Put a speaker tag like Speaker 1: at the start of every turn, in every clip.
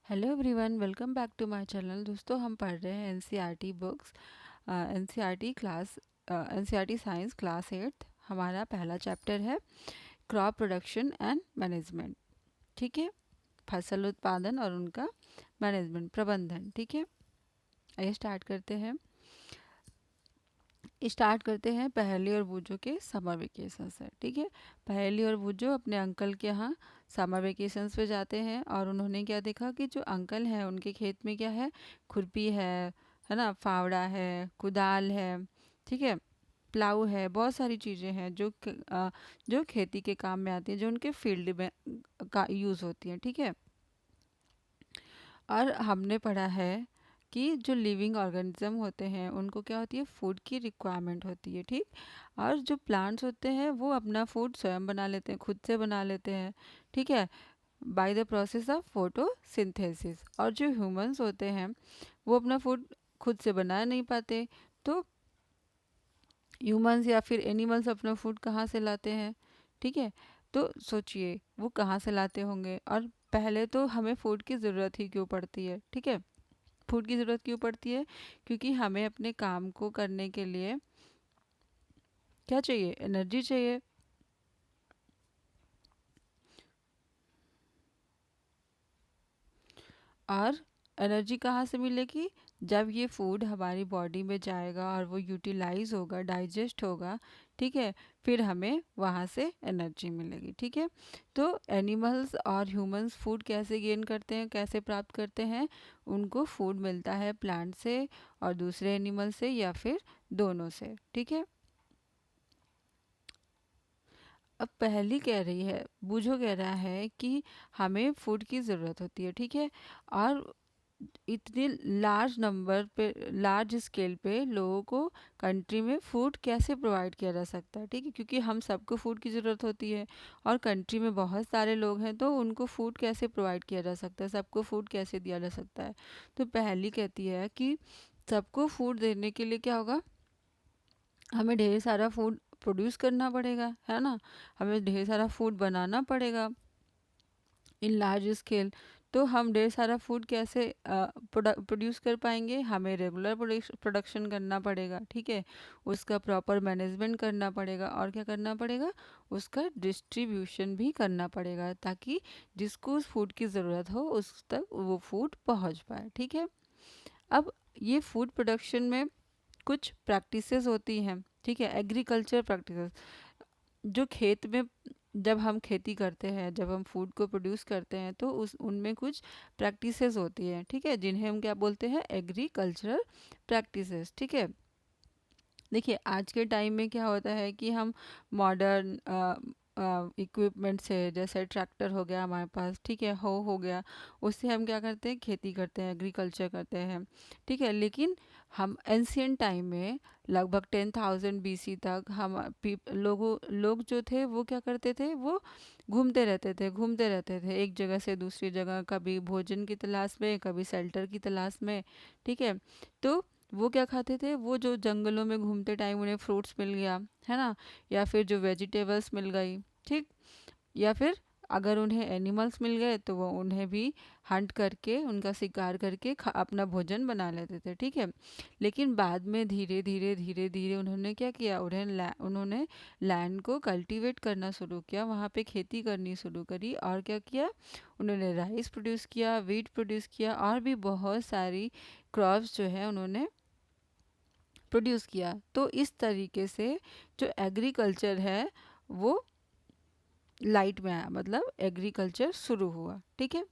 Speaker 1: Hello everyone, welcome back to my channel. दोस्तों, हम पढ़ रहे हैं NCERT books, NCERT class, NCERT science class 8। हमारा पहला चैप्टर है क्रॉप प्रोडक्शन एंड मैनेजमेंट। ठीक है, फसल उत्पादन और उनका मैनेजमेंट, प्रबंधन। ठीक है, आइए स्टार्ट करते हैं पहेली और बूझो के समर वेकेशन से। ठीक है, पहेली और बूझो अपने अंकल के यहाँ समर वेकेशंस पे जाते हैं और उन्होंने क्या देखा कि जो अंकल हैं उनके खेत में क्या है, खुरपी है ना, फावड़ा है, कुदाल है, ठीक है, प्लाऊ है, बहुत सारी चीज़ें हैं जो खेती के काम में आती हैं, जो उनके फील्ड में का यूज़ होती हैं। ठीक है, और हमने पढ़ा है कि जो लिविंग ऑर्गेनिज्म होते हैं उनको क्या होती है, फूड की रिक्वायरमेंट होती है। ठीक, और जो प्लांट्स होते हैं वो अपना फूड स्वयं बना लेते हैं, खुद से बना लेते हैं। ठीक है, by the process of photosynthesis. और जो ह्यूमंस होते हैं वो अपना फूड खुद से बना नहीं पाते, तो ह्यूमंस या फिर एनिमल्स अपना फूड कहाँ से लाते हैं। ठीक है, तो सोचिए वो कहाँ से लाते होंगे। और पहले तो हमें फूड की ज़रूरत ही क्यों पड़ती है। ठीक है, फूड की ज़रूरत क्यों पड़ती है, क्योंकि हमें अपने काम को करने के लिए क्या चाहिए, एनर्जी चाहिए। और एनर्जी कहाँ से मिलेगी, जब ये फूड हमारी बॉडी में जाएगा और वो यूटिलाइज होगा, डाइजेस्ट होगा। ठीक है, फिर हमें वहाँ से एनर्जी मिलेगी। ठीक है, तो एनिमल्स और ह्यूमंस फूड कैसे गेन करते हैं, कैसे प्राप्त करते हैं, उनको फूड मिलता है प्लांट से और दूसरे एनिमल से या फिर दोनों से। ठीक है, अब पहली कह रही है, बूझो कह रहा है कि हमें फूड की ज़रूरत होती है। ठीक है, और इतने लार्ज नंबर पे, लार्ज स्केल पे लोगों को कंट्री में फूड कैसे प्रोवाइड किया जा सकता है। ठीक है, क्योंकि हम सबको फूड की ज़रूरत होती है और कंट्री में बहुत सारे लोग हैं, तो उनको फूड कैसे प्रोवाइड किया जा सकता है, सबको फूड कैसे दिया जा सकता है। तो पहली कहती है कि सबको फूड देने के लिए क्या होगा, हमें ढेर सारा फूड प्रोड्यूस करना पड़ेगा, है ना, हमें ढेर सारा फूड बनाना पड़ेगा इन लार्ज स्केल। तो हम ढेर सारा फूड कैसे प्रोड्यूस कर पाएंगे, हमें रेगुलर प्रोडक्शन करना पड़ेगा। ठीक है, उसका प्रॉपर मैनेजमेंट करना पड़ेगा और क्या करना पड़ेगा, उसका डिस्ट्रीब्यूशन भी करना पड़ेगा, ताकि जिसको उस फूड की ज़रूरत हो उस तक वो फूड पहुंच पाए। ठीक है, अब ये फूड प्रोडक्शन में कुछ प्रैक्टिसेस होती हैं। ठीक है, एग्रीकल्चर प्रैक्टिसेस, जो खेत में जब हम खेती करते हैं, जब हम फूड को प्रोड्यूस करते हैं, तो उस उनमें कुछ प्रैक्टिसेस होती हैं। ठीक है, जिन्हें हम क्या बोलते हैं, एग्रीकल्चरल प्रैक्टिसेस। ठीक है, देखिए आज के टाइम में क्या होता है कि हम मॉडर्न इक्विपमेंट से, जैसे ट्रैक्टर हो गया हमारे पास, ठीक है, हो गया, उससे हम क्या करते हैं, खेती करते हैं, एग्रीकल्चर करते हैं। ठीक है, लेकिन हम एंशियंट टाइम में लगभग 10,000 BC तक हम लोग जो थे वो क्या करते थे, वो घूमते रहते थे एक जगह से दूसरी जगह, कभी भोजन की तलाश में, कभी शेल्टर की तलाश में। ठीक है, तो वो क्या खाते थे, वो जो जंगलों में घूमते टाइम उन्हें फ्रूट्स मिल गया, है ना, या फिर जो वेजिटेबल्स मिल गई, ठीक, या फिर अगर उन्हें एनिमल्स मिल गए तो वो उन्हें भी हंट करके, उनका शिकार करके अपना भोजन बना लेते थे। ठीक है, लेकिन बाद में धीरे धीरे उन्होंने क्या किया, उन्होंने लैंड को कल्टीवेट करना शुरू किया, वहाँ पे खेती करनी शुरू करी, और क्या किया, उन्होंने राइस प्रोड्यूस किया, वीट प्रोड्यूस किया, और भी बहुत सारी क्रॉप्स जो है उन्होंने प्रोड्यूस किया। तो इस तरीके से जो एग्रीकल्चर है वो लाइट में आया, मतलब एग्रीकल्चर शुरू हुआ। ठीक है,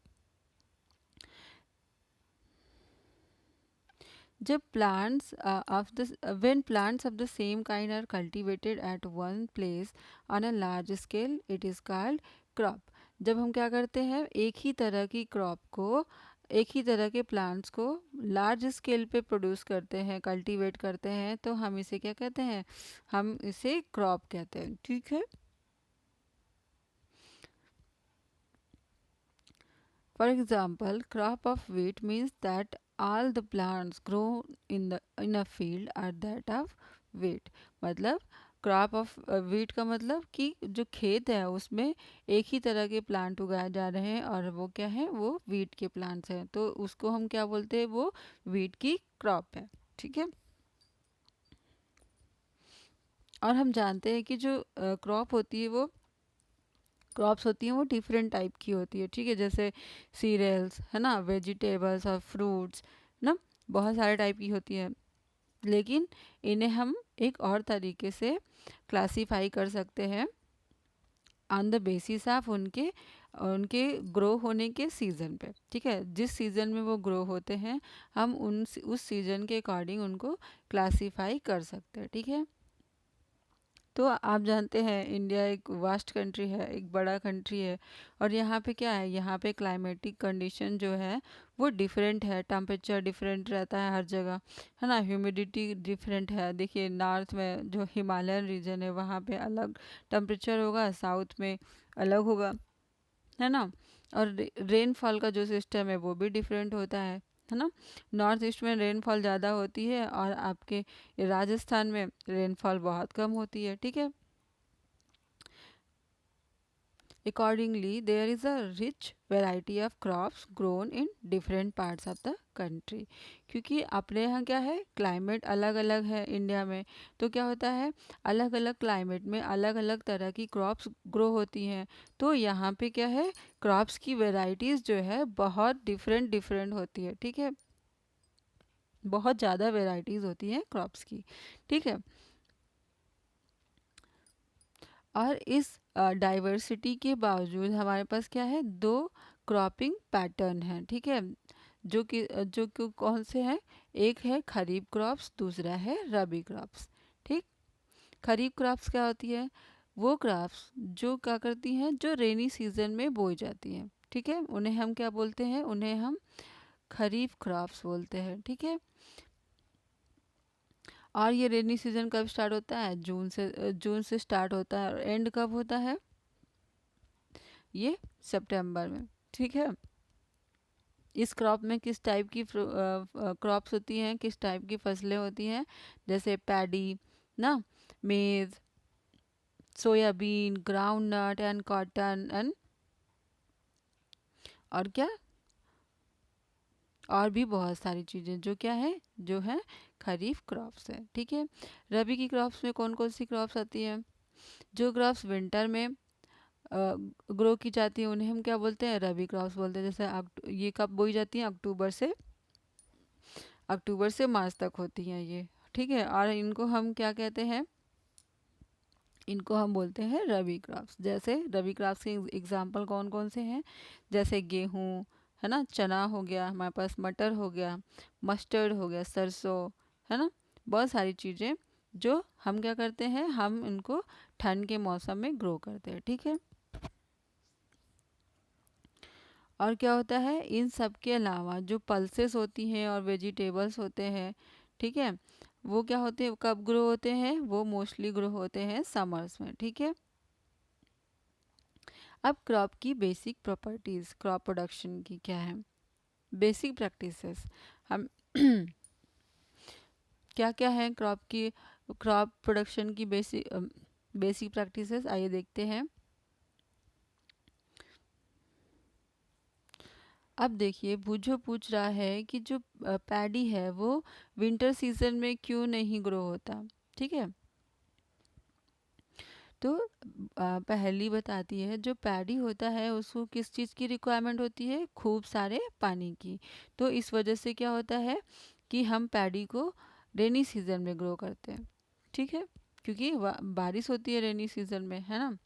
Speaker 1: जब plants of the when plants of the same kind are cultivated at one place on a large scale, it is called crop. जब हम क्या करते हैं, एक ही तरह की क्रॉप को, एक ही तरह के प्लांट्स को लार्ज स्केल पे प्रोड्यूस करते हैं, कल्टीवेट करते हैं, तो हम इसे क्या कहते हैं, हम इसे क्रॉप कहते हैं। ठीक है, for example, crop of wheat means that all the plants grow in a field are that of wheat। मतलब क्रॉप ऑफ वीट का मतलब कि जो खेत है उसमें एक ही तरह के प्लांट उगाए जा रहे हैं और वो क्या है, वो वीट के प्लांट्स हैं, तो उसको हम क्या बोलते हैं, वो वीट की क्रॉप है। ठीक है। और हम जानते हैं कि जो क्रॉप होती है वो क्रॉप्स होती हैं वो डिफरेंट टाइप की होती है। ठीक है, जैसे सीरियल्स है ना, वेजिटेबल्स और फ्रूट्स ना, बहुत सारे टाइप की होती है। लेकिन इन्हें हम एक और तरीके से क्लासीफाई कर सकते हैं ऑन द बेसिस ऑफ उनके उनके ग्रो होने के सीज़न पे। ठीक है, जिस सीज़न में वो ग्रो होते हैं हम उस सीज़न के अकॉर्डिंग उनको क्लासीफाई कर सकते हैं। ठीक है। तो आप जानते हैं इंडिया एक वास्ट कंट्री है, एक बड़ा कंट्री है, और यहाँ पे क्या है, यहाँ पे क्लाइमेटिक कंडीशन जो है वो डिफरेंट है, टेम्परेचर डिफरेंट रहता है हर जगह, है ना, ह्यूमिडिटी डिफरेंट है। देखिए नॉर्थ में जो हिमालयन रीजन है वहाँ पे अलग टेम्परेचर होगा, साउथ में अलग होगा, है ना। और रेनफॉल का जो सिस्टम है वो भी डिफरेंट होता है ना। नॉर्थ ईस्ट में रेनफॉल ज़्यादा होती है और आपके राजस्थान में रेनफॉल बहुत कम होती है। ठीक है। Accordingly, there is a rich variety of crops grown in different parts of the country। क्योंकि अपने यहाँ क्या है, क्लाइमेट अलग अलग है इंडिया में, तो क्या होता है, अलग अलग क्लाइमेट में अलग अलग तरह की क्रॉप्स ग्रो होती हैं। तो यहाँ पे क्या है, क्रॉप्स की वेराइटीज़ जो है बहुत डिफरेंट डिफरेंट होती है। ठीक है, बहुत ज़्यादा वेराइटीज़ होती हैं क्रॉप्स की। ठीक है। और इस डाइवर्सिटी के बावजूद हमारे पास क्या है, दो क्रॉपिंग पैटर्न है। ठीक है, जो कि कौन से हैं, एक है खरीफ क्रॉप्स, दूसरा है रबी क्रॉप्स। ठीक। खरीफ क्रॉप्स क्या होती है, वो क्रॉप्स जो क्या करती हैं, जो रेनी सीजन में बोई जाती हैं। ठीक है, उन्हें हम क्या बोलते हैं, उन्हें हम खरीफ क्रॉप्स बोलते हैं। ठीक है। और ये रेनी सीजन कब स्टार्ट होता है, जून से स्टार्ट होता है, और एंड कब होता है, ये सितंबर में। ठीक है। इस क्रॉप में किस टाइप की क्रॉप्स होती हैं, किस टाइप की फसलें होती हैं, जैसे पैडी ना, maize, soybean, groundnut and cotton and और क्या, और भी बहुत सारी चीज़ें जो क्या है, जो है खरीफ क्रॉप्स है। ठीक है। रबी की क्रॉप्स में कौन कौन सी क्रॉप्स आती हैं, जो क्रॉप्स विंटर में ग्रो की जाती है उन्हें हम क्या बोलते हैं, रबी क्रॉप्स बोलते हैं। जैसे ये कब बोई जाती हैं, अक्टूबर से मार्च तक होती हैं ये। ठीक है। और इनको हम क्या कहते हैं, इनको हम बोलते हैं रबी क्रॉप्स। जैसे रबी क्रॉप्स के एग्जांपल कौन कौन से हैं, जैसे गेहूँ, है ना, चना हो गया, हमारे पास मटर हो गया, मस्टर्ड हो गया, सरसों, है ना, बहुत सारी चीज़ें जो हम क्या करते हैं, हम इनको ठंड के मौसम में ग्रो करते हैं। ठीक है। और क्या होता है, इन सब के अलावा जो पल्सेस होती हैं और वेजिटेबल्स होते हैं, ठीक है, वो क्या होते हैं, कब ग्रो होते हैं, वो मोस्टली ग्रो होते हैं समर्स में। ठीक है। अब क्रॉप की बेसिक प्रॉपर्टीज, क्रॉप प्रोडक्शन की क्या है, बेसिक प्रैक्टिसेस, हम क्या क्या है क्रॉप की, क्रॉप प्रोडक्शन की बेसिक प्रैक्टिसेस, आइए देखते हैं। अब देखिए बुझो पूछ रहा है कि जो पैडी है वो विंटर सीजन में क्यों नहीं ग्रो होता। ठीक है। तो पहली बताती है, जो पैडी होता है उसको किस चीज़ की रिक्वायरमेंट होती है, खूब सारे पानी की। तो इस वजह से क्या होता है कि हम पैडी को रेनी सीजन में ग्रो करते हैं। ठीक है, क्योंकि बारिश होती है रेनी सीजन में, है ना।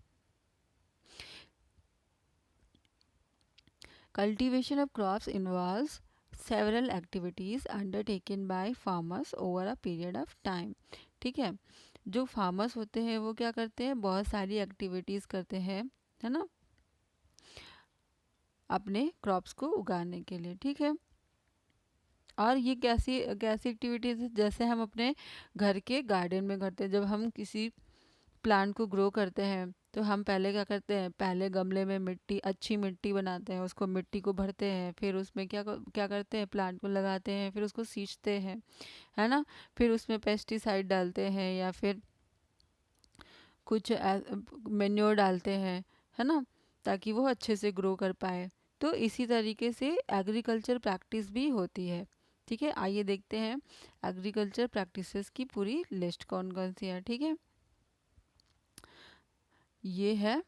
Speaker 1: Cultivation of crops involves several activities undertaken by farmers over a period of time. ठीक है, जो फार्मर्स होते हैं वो क्या करते हैं, बहुत सारी एक्टिविटीज करते हैं, है ना, अपने क्रॉप्स को उगाने के लिए। ठीक है। और ये कैसी कैसी एक्टिविटीज है, जैसे हम अपने घर के गार्डन में करते हैं, जब हम किसी प्लांट को ग्रो करते हैं तो हम पहले क्या करते हैं, पहले गमले में मिट्टी, अच्छी मिट्टी बनाते हैं, उसको मिट्टी को भरते हैं, फिर उसमें क्या करते हैं, प्लांट को लगाते हैं, फिर उसको सींचते हैं, है ना, फिर उसमें पेस्टिसाइड डालते हैं या फिर कुछ मेन्योर डालते हैं, है ना, ताकि वो अच्छे से ग्रो कर पाए। तो इसी तरीके से एग्रीकल्चर प्रैक्टिस भी होती है। ठीक है, आइए देखते हैं एग्रीकल्चर प्रैक्टिसेस की पूरी लिस्ट कौन कौन सी है। ठीक है, ये है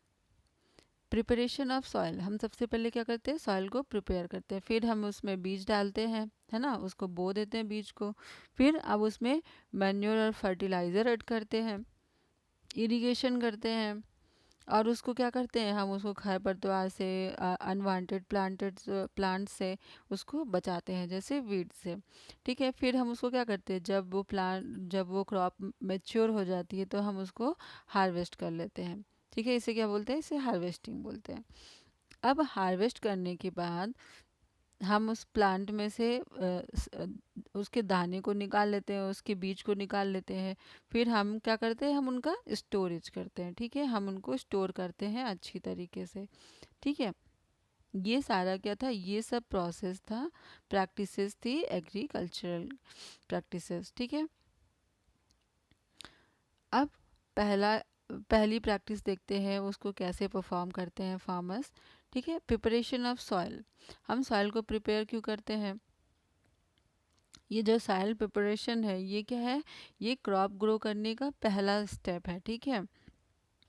Speaker 1: प्रिपरेशन ऑफ सॉइल। हम सबसे पहले क्या करते हैं, सॉइल को प्रिपेयर करते हैं, फिर हम उसमें बीज डालते हैं, है ना, उसको बो देते हैं बीज को। फिर अब उसमें मैन्योर और फर्टिलाइज़र ऐड करते हैं, इरिगेशन करते हैं, और उसको क्या करते हैं, हम उसको खरपतवार से, अनवांटेड प्लांट से उसको बचाते हैं, जैसे वीड से। ठीक है, फिर हम उसको क्या करते हैं, जब वो क्रॉप मैच्योर हो जाती है तो हम उसको हार्वेस्ट कर लेते हैं। ठीक है, इसे क्या बोलते हैं, इसे हार्वेस्टिंग बोलते हैं। अब हार्वेस्ट करने के बाद हम उस प्लांट में से उसके दाने को निकाल लेते हैं, उसके बीज को निकाल लेते हैं। फिर हम क्या करते हैं, हम उनका स्टोरेज करते हैं। ठीक है, हम उनको स्टोर करते हैं अच्छी तरीके से। ठीक है, ये सारा क्या था, ये सब प्रोसेस था, प्रैक्टिसेस थी, एग्रीकल्चरल प्रैक्टिसेस। ठीक है, अब पहला पहली प्रैक्टिस देखते हैं, उसको कैसे परफॉर्म करते हैं फार्मर्स। ठीक है, प्रिपरेशन ऑफ सॉइल। हम सॉइल को प्रिपेयर क्यों करते हैं, ये जो सॉइल प्रिपरेशन है ये क्या है, ये क्रॉप ग्रो करने का पहला स्टेप है। ठीक है,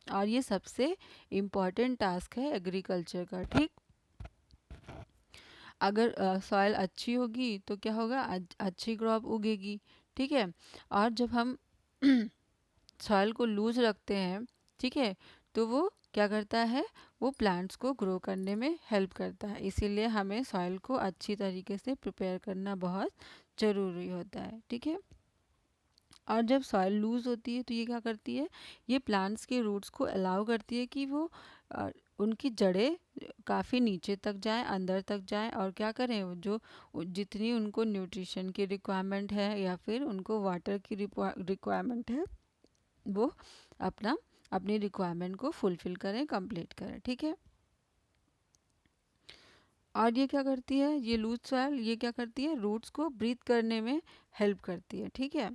Speaker 1: और ये सबसे इम्पॉर्टेंट टास्क है एग्रीकल्चर का। ठीक, अगर सॉइल अच्छी होगी तो क्या होगा, अच्छी क्रॉप उगेगी। ठीक है, और जब हम सॉइल को लूज रखते हैं, ठीक है, तो वो क्या करता है, वो प्लांट्स को ग्रो करने में हेल्प करता है। इसीलिए हमें सॉइल को अच्छी तरीके से प्रिपेयर करना बहुत ज़रूरी होता है। ठीक है, और जब सॉइल लूज होती है तो ये क्या करती है, ये प्लांट्स के रूट्स को अलाउ करती है कि वो अ, उनकी जड़ें काफ़ी नीचे तक जाएं, अंदर तक जाएं, और क्या करें, वो जो जितनी उनको न्यूट्रिशन की रिक्वायरमेंट है या फिर उनको वाटर की रिक्वायरमेंट है, वो अपना अपनी रिक्वायरमेंट को फुलफिल करें, कंप्लीट करें। ठीक है, और ये क्या करती है, ये लूज सॉइल ये क्या करती है, रूट्स को ब्रीथ करने में हेल्प करती है। ठीक है,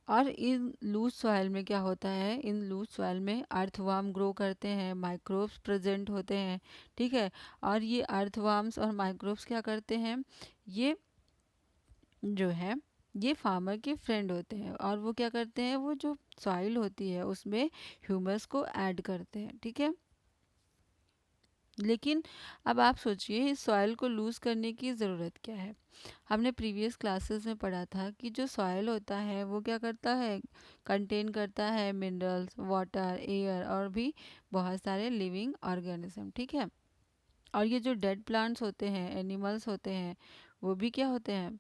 Speaker 1: और इन लूज सॉइल में क्या होता है, इन लूज सॉइल में अर्थवर्म ग्रो करते हैं, माइक्रोब्स प्रेजेंट होते हैं। ठीक है, और ये अर्थवर्म्स और माइक्रोब्स क्या करते हैं, ये जो है ये फार्मर के फ्रेंड होते हैं, और वो क्या करते हैं, वो जो सॉइल होती है उसमें ह्यूमस को ऐड करते हैं। ठीक है, लेकिन अब आप सोचिए इस सॉइल को लूज करने की ज़रूरत क्या है। हमने प्रीवियस क्लासेस में पढ़ा था कि जो सॉइल होता है वो क्या करता है, कंटेन करता है मिनरल्स, वाटर, एयर और भी बहुत सारे लिविंग ऑर्गेनिज्म। ठीक है, और ये जो डेड प्लांट्स होते हैं, एनिमल्स होते हैं, वो भी क्या होते हैं,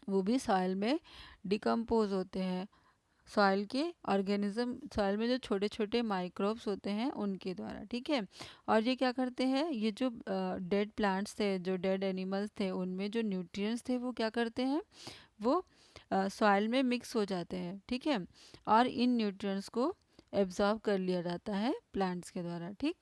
Speaker 1: वो भी सॉइल में डिकम्पोज होते हैं, सॉइल के ऑर्गेनिज्म, सॉइल में जो छोटे छोटे माइक्रोब्स होते हैं उनके द्वारा। ठीक है, और ये क्या करते हैं, ये जो डेड प्लांट्स थे, जो डेड एनिमल्स थे, उनमें जो न्यूट्रिएंट्स थे वो क्या करते हैं, वो सॉइल में मिक्स हो जाते हैं। ठीक है, और इन न्यूट्रिएंट्स को एब्जॉर्ब कर लिया जाता है प्लांट्स के द्वारा। ठीक,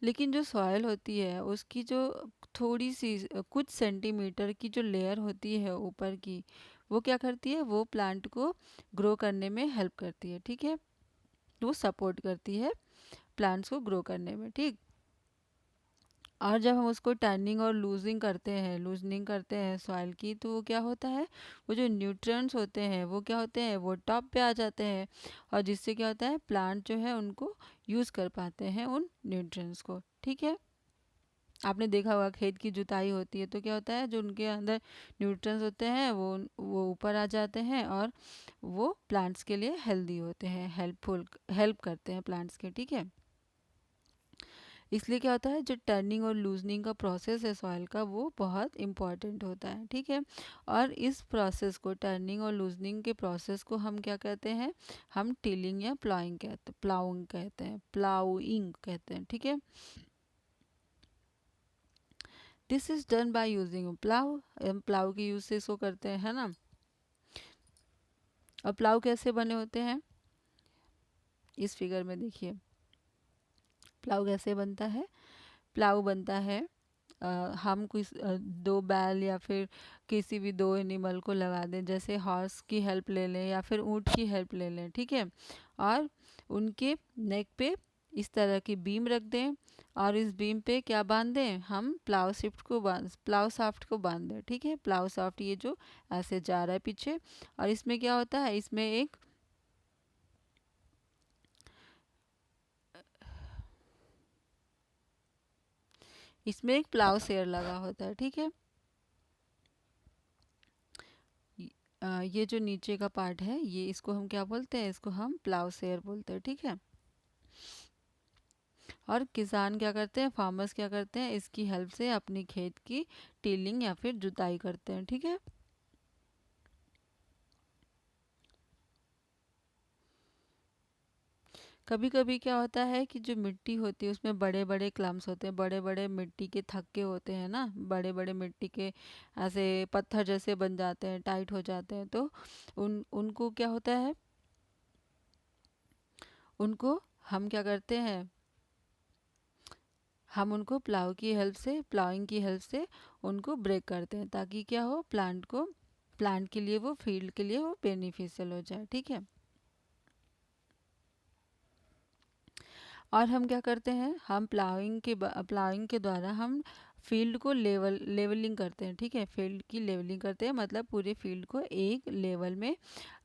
Speaker 1: लेकिन जो सॉइल होती है उसकी जो थोड़ी सी कुछ सेंटीमीटर की जो लेयर होती है ऊपर की, वो क्या करती है, वो प्लांट को ग्रो करने में हेल्प करती है। ठीक है, वो सपोर्ट करती है प्लांट्स को ग्रो करने में। ठीक, और जब हम उसको टर्निंग और लूजनिंग करते हैं सॉइल की, तो वो क्या होता है, वो जो न्यूट्रिएंट्स होते हैं वो क्या होते हैं, वो टॉप पे आ जाते हैं, और जिससे क्या होता है, प्लांट जो है उनको यूज़ कर पाते हैं उन न्यूट्रिएंट्स को। ठीक है, आपने देखा होगा खेत की जुताई होती है तो क्या होता है, जो उनके अंदर न्यूट्रिएंट्स होते हैं वो ऊपर आ जाते हैं, और वो प्लांट्स के लिए हेल्दी होते हैं, हेल्प करते हैं प्लांट्स के। ठीक है, इसलिए क्या होता है, जो टर्निंग और लूजनिंग का प्रोसेस है सॉइल का, वो बहुत इम्पॉर्टेंट होता है। ठीक है, और इस प्रोसेस को, टर्निंग और लूजनिंग के प्रोसेस को हम क्या कहते हैं, हम टिलिंग या प्लाउइंग कहते हैं। ठीक है, this is done by using plough. हम प्लाउ के यूज से इसको करते हैं, है ना। और प्लाउ कैसे बने होते हैं, इस फिगर में देखिए प्लाउ कैसे बनता है। प्लाउ बनता है हम कुछ दो बैल या फिर किसी भी दो एनिमल को लगा दें, जैसे हॉर्स की हेल्प ले लें या फिर ऊँट की हेल्प ले लें, ठीक है। और उनके नेक पे इस तरह की बीम रख दें और इस बीम पे क्या बांध दें, हम प्लाउ शाफ्ट को बांध दें, ठीक है। प्लाउ शाफ्ट ये जो ऐसे जा रहा है पीछे, और इसमें क्या होता है, इसमें एक प्लाउ शेयर लगा होता है, ठीक है। ये जो नीचे का पार्ट है, ये इसको हम क्या बोलते हैं, इसको हम प्लाउ शेयर बोलते हैं, ठीक है। और किसान क्या करते हैं, फार्मर्स क्या करते हैं, इसकी हेल्प से अपनी खेत की टिलिंग या फिर जुताई करते हैं, ठीक है। कभी कभी क्या होता है कि जो मिट्टी होती है उसमें बड़े बड़े क्लम्स होते हैं, बड़े बड़े मिट्टी के थक्के होते हैं ना, बड़े बड़े मिट्टी के ऐसे पत्थर जैसे बन जाते हैं, टाइट हो जाते हैं, तो उनको क्या होता है, उनको हम क्या करते हैं, हम उनको प्लाइंग की हेल्प से उनको ब्रेक करते हैं, ताकि क्या हो, प्लांट के लिए, वो फील्ड के लिए वो बेनिफिशियल हो जाए, ठीक है। और हम क्या करते हैं, हम प्लाइंग के द्वारा हम फील्ड को लेवलिंग करते हैं, ठीक है। फील्ड की लेवलिंग करते हैं मतलब पूरे फील्ड को एक लेवल में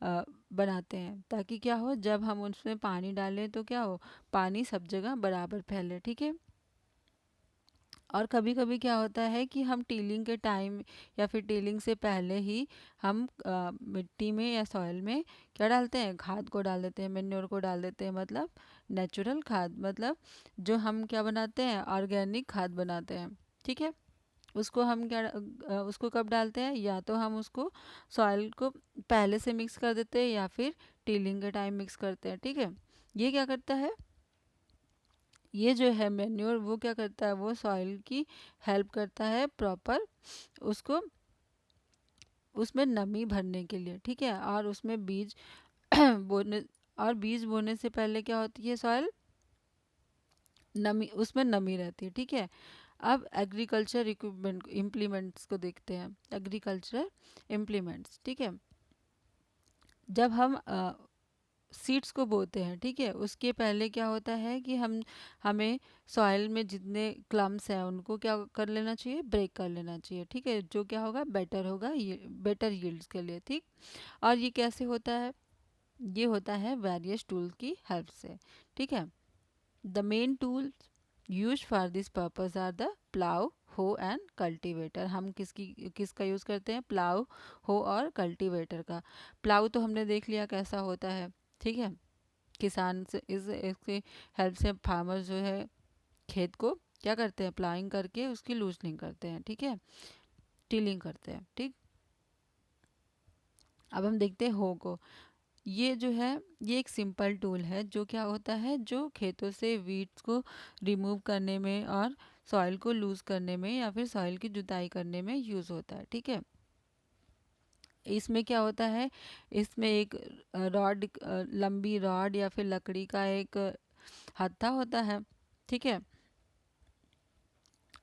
Speaker 1: बनाते हैं, ताकि क्या हो, जब हम उसमें पानी डालें तो क्या हो, पानी सब जगह बराबर फैले, ठीक है। और कभी कभी क्या होता है कि हम टीलिंग के टाइम या फिर टीलिंग से पहले ही हम मिट्टी में या सॉइल में क्या डालते हैं, खाद को डाल देते हैं, मेन्योर को डाल देते हैं, मतलब नेचुरल खाद, मतलब जो हम क्या बनाते हैं, ऑर्गेनिक खाद बनाते हैं, ठीक है। उसको कब डालते हैं, या तो हम उसको सॉइल को पहले से मिक्स कर देते हैं या फिर टीलिंग के टाइम मिक्स करते हैं, ठीक है। ये क्या करता है, ये जो है मैन्योर, वो क्या करता है, वो सॉइल की हेल्प करता है प्रॉपर उसको, उसमें नमी भरने के लिए, ठीक है। और उसमें बीज बोने और बीज बोने से पहले क्या होती है, सॉइल नमी, उसमें नमी रहती है, ठीक है। अब एग्रीकल्चर इक्विपमेंट इम्प्लीमेंट्स को देखते हैं, एग्रीकल्चरल इम्प्लीमेंट्स, ठीक है। जब हम सीड्स को बोते हैं, ठीक है, उसके पहले क्या होता है कि हमें सॉइल में जितने क्लम्स हैं उनको क्या कर लेना चाहिए, ब्रेक कर लेना चाहिए, ठीक है, जो क्या होगा, बेटर होगा, ये बेटर यील्ड्स के लिए, ठीक। और ये कैसे होता है, ये होता है वेरियस टूल की हेल्प से, ठीक है। The main tools use for this purpose are the plough, hoe and cultivator. हम किसका यूज़ करते हैं, प्लाउ, हो और कल्टीवेटर का। प्लाउ तो हमने देख लिया कैसा होता है, ठीक है। किसान से इसके हेल्प से फार्मर जो है खेत को क्या करते हैं, प्लाइंग करके उसकी लूजनिंग करते हैं, ठीक है, टिलिंग करते हैं, ठीक। अब हम देखते हैं हो को। ये जो है, ये एक सिंपल टूल है जो क्या होता है, जो खेतों से वीड्स को रिमूव करने में और सॉइल को लूज करने में या फिर सॉइल की जुताई करने में यूज़ होता है, ठीक है। इसमें क्या होता है, इसमें एक लंबी रॉड या फिर लकड़ी का एक हत्था होता है, ठीक है।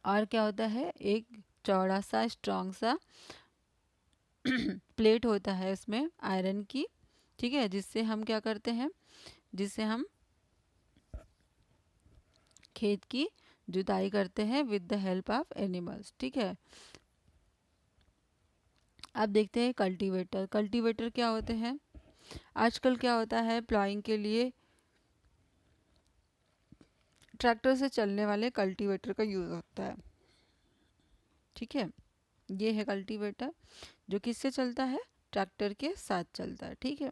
Speaker 1: और क्या होता है, एक चौड़ा सा स्ट्रॉन्ग सा प्लेट होता है इसमें आयरन की, ठीक है, जिससे हम क्या करते हैं, जिससे हम खेत की जुताई करते हैं with the help of animals, ठीक है। अब देखते हैं कल्टीवेटर। कल्टीवेटर क्या होते हैं, आजकल क्या होता है, प्लॉइंग के लिए ट्रैक्टर से चलने वाले कल्टीवेटर का यूज़ होता है, ठीक है। ये है कल्टीवेटर, जो किससे चलता है, ट्रैक्टर के साथ चलता है, ठीक है।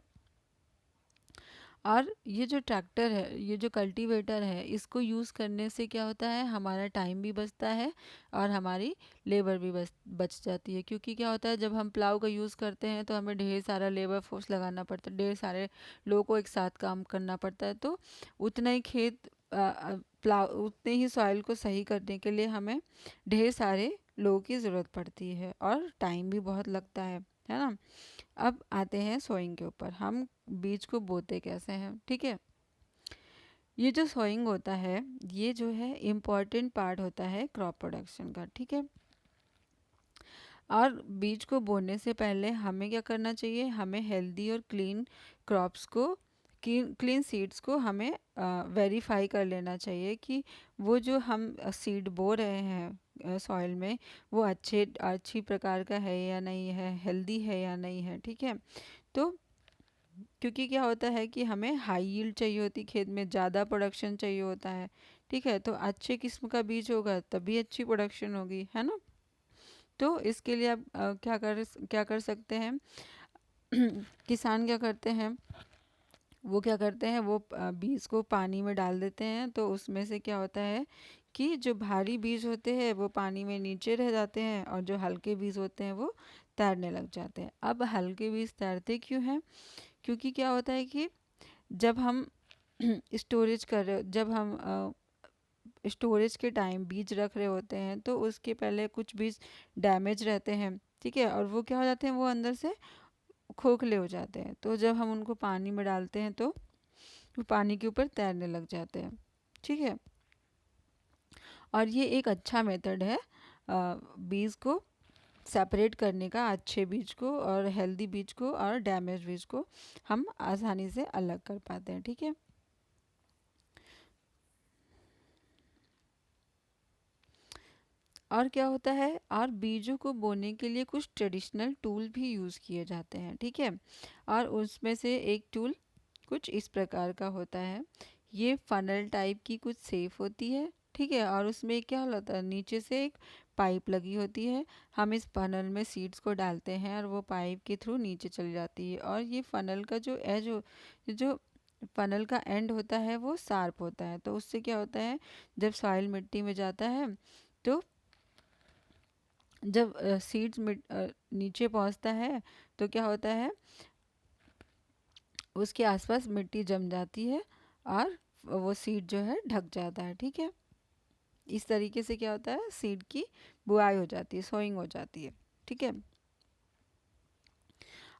Speaker 1: और ये जो ट्रैक्टर है, ये जो कल्टीवेटर है, इसको यूज़ करने से क्या होता है, हमारा टाइम भी बचता है और हमारी लेबर भी बच जाती है। क्योंकि क्या होता है, जब हम प्लाव का यूज़ करते हैं तो हमें ढेर सारा लेबर फोर्स लगाना पड़ता है, ढेर सारे लोगों को एक साथ काम करना पड़ता है, तो उतना ही प्लाव, उतने ही सॉइल को सही करने के लिए हमें ढेर सारे लोगों की ज़रूरत पड़ती है और टाइम भी बहुत लगता है ना। अब आते हैं सोइंग के ऊपर, हम बीज को बोते कैसे हैं, ठीक है। ये जो सोइंग होता है, ये जो है इम्पॉर्टेंट पार्ट होता है क्रॉप प्रोडक्शन का, ठीक है। और बीज को बोने से पहले हमें क्या करना चाहिए, हमें हेल्दी और क्लीन क्रॉप्स को, क्लीन सीड्स को हमें वेरीफाई कर लेना चाहिए कि वो जो हम सीड बो रहे हैं सॉइल में, वो अच्छी प्रकार का है या नहीं है, हेल्दी है या नहीं है, ठीक है। तो क्योंकि क्या होता है कि हमें हाई यील्ड चाहिए होती, खेत में ज़्यादा प्रोडक्शन चाहिए होता है, ठीक है। तो अच्छे किस्म का बीज होगा तभी अच्छी प्रोडक्शन होगी, है ना। तो इसके लिए आप क्या कर सकते हैं किसान क्या करते हैं, वो क्या करते हैं, वो बीज को पानी में डाल देते हैं, तो उसमें से क्या होता है कि जो भारी बीज होते हैं वो पानी में नीचे रह जाते हैं, और जो हल्के बीज होते हैं वो तैरने लग जाते हैं। अब हल्के बीज तैरते क्यों हैं, क्योंकि क्या होता है कि जब हम स्टोरेज कर रहे जब हम स्टोरेज के टाइम बीज रख रहे होते हैं, तो उसके पहले कुछ बीज डैमेज रहते हैं, ठीक है, और वो क्या हो जाते हैं, वो अंदर से खोखले हो जाते हैं। तो जब हम उनको पानी में डालते हैं तो वो पानी के ऊपर तैरने लग जाते हैं, ठीक है। और ये एक अच्छा मेथड है बीज को सेपरेट करने का, अच्छे बीज को और हेल्दी बीज को और डैमेज बीज को हम आसानी से अलग कर पाते हैं, ठीक है। और क्या होता है, और बीजों को बोने के लिए कुछ ट्रेडिशनल टूल भी यूज़ किए जाते हैं, ठीक है। और उसमें से एक टूल कुछ इस प्रकार का होता है, ये फनल टाइप की कुछ सेफ होती है, ठीक है। और उसमें क्या होता है, नीचे से एक पाइप लगी होती है, हम इस फनल में सीड्स को डालते हैं और वो पाइप के थ्रू नीचे चली जाती है। और ये फनल का जो एज हो, जो फनल का एंड होता है वो शार्प होता है, तो उससे क्या होता है, जब सॉइल मिट्टी में जाता है, तो जब सीड्स नीचे पहुंचता है, तो क्या होता है, उसके आसपास मिट्टी जम जाती है और वो सीड जो है ढक जाता है, ठीक है। इस तरीके से क्या होता है, सीड की बुआई हो जाती है, सोइंग हो जाती है, ठीक है।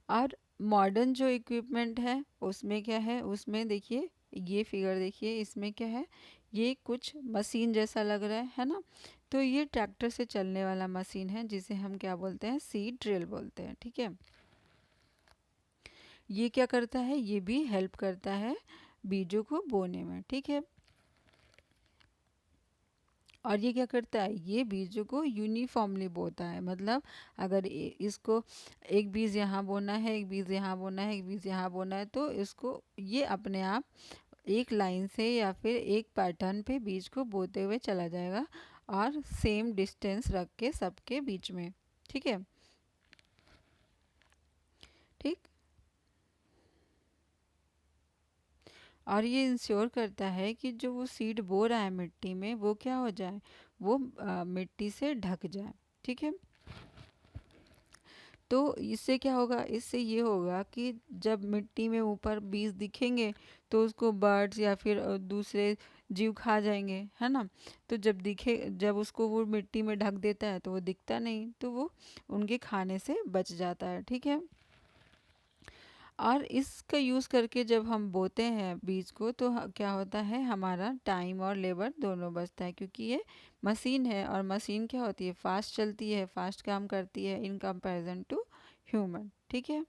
Speaker 1: और मॉडर्न जो इक्विपमेंट है उसमें क्या है, उसमें देखिए, ये फिगर देखिए, इसमें क्या है, ये कुछ मशीन जैसा लग रहा है ना। तो ये ट्रैक्टर से चलने वाला मशीन है, जिसे हम क्या बोलते हैं, सीड ड्रिल बोलते हैं, ठीक है। ये क्या करता है, ये भी हेल्प करता है बीजों को बोने में, ठीक है। और ये क्या करता है, ये बीजों को यूनिफॉर्मली बोता है, मतलब अगर इसको एक बीज यहाँ बोना है, एक बीज यहाँ बोना है, एक बीज यहाँ बोना है, तो इसको ये अपने आप एक लाइन से या फिर एक पैटर्न पे बीज को बोते हुए चला जाएगा, और सेम डिस्टेंस रख के सबके बीच में, ठीक है। ठीक। और ये इंश्योर करता है कि जो वो सीड बो रहा है मिट्टी में, वो क्या हो जाए, वो मिट्टी से ढक जाए, ठीक है। तो इससे क्या होगा, इससे ये होगा कि जब मिट्टी में ऊपर बीज दिखेंगे, तो उसको बर्ड्स या फिर दूसरे जीव खा जाएंगे, है ना। तो जब उसको वो मिट्टी में ढक देता है तो वो दिखता नहीं, तो वो उनके खाने से बच जाता है, ठीक है। और इसका यूज़ करके जब हम बोते हैं बीज को, तो क्या होता है, हमारा टाइम और लेबर दोनों बचता है, क्योंकि ये मशीन है, और मशीन क्या होती है, फास्ट चलती है, फास्ट काम करती है इन कंपैरिजन टू ह्यूमन, ठीक है।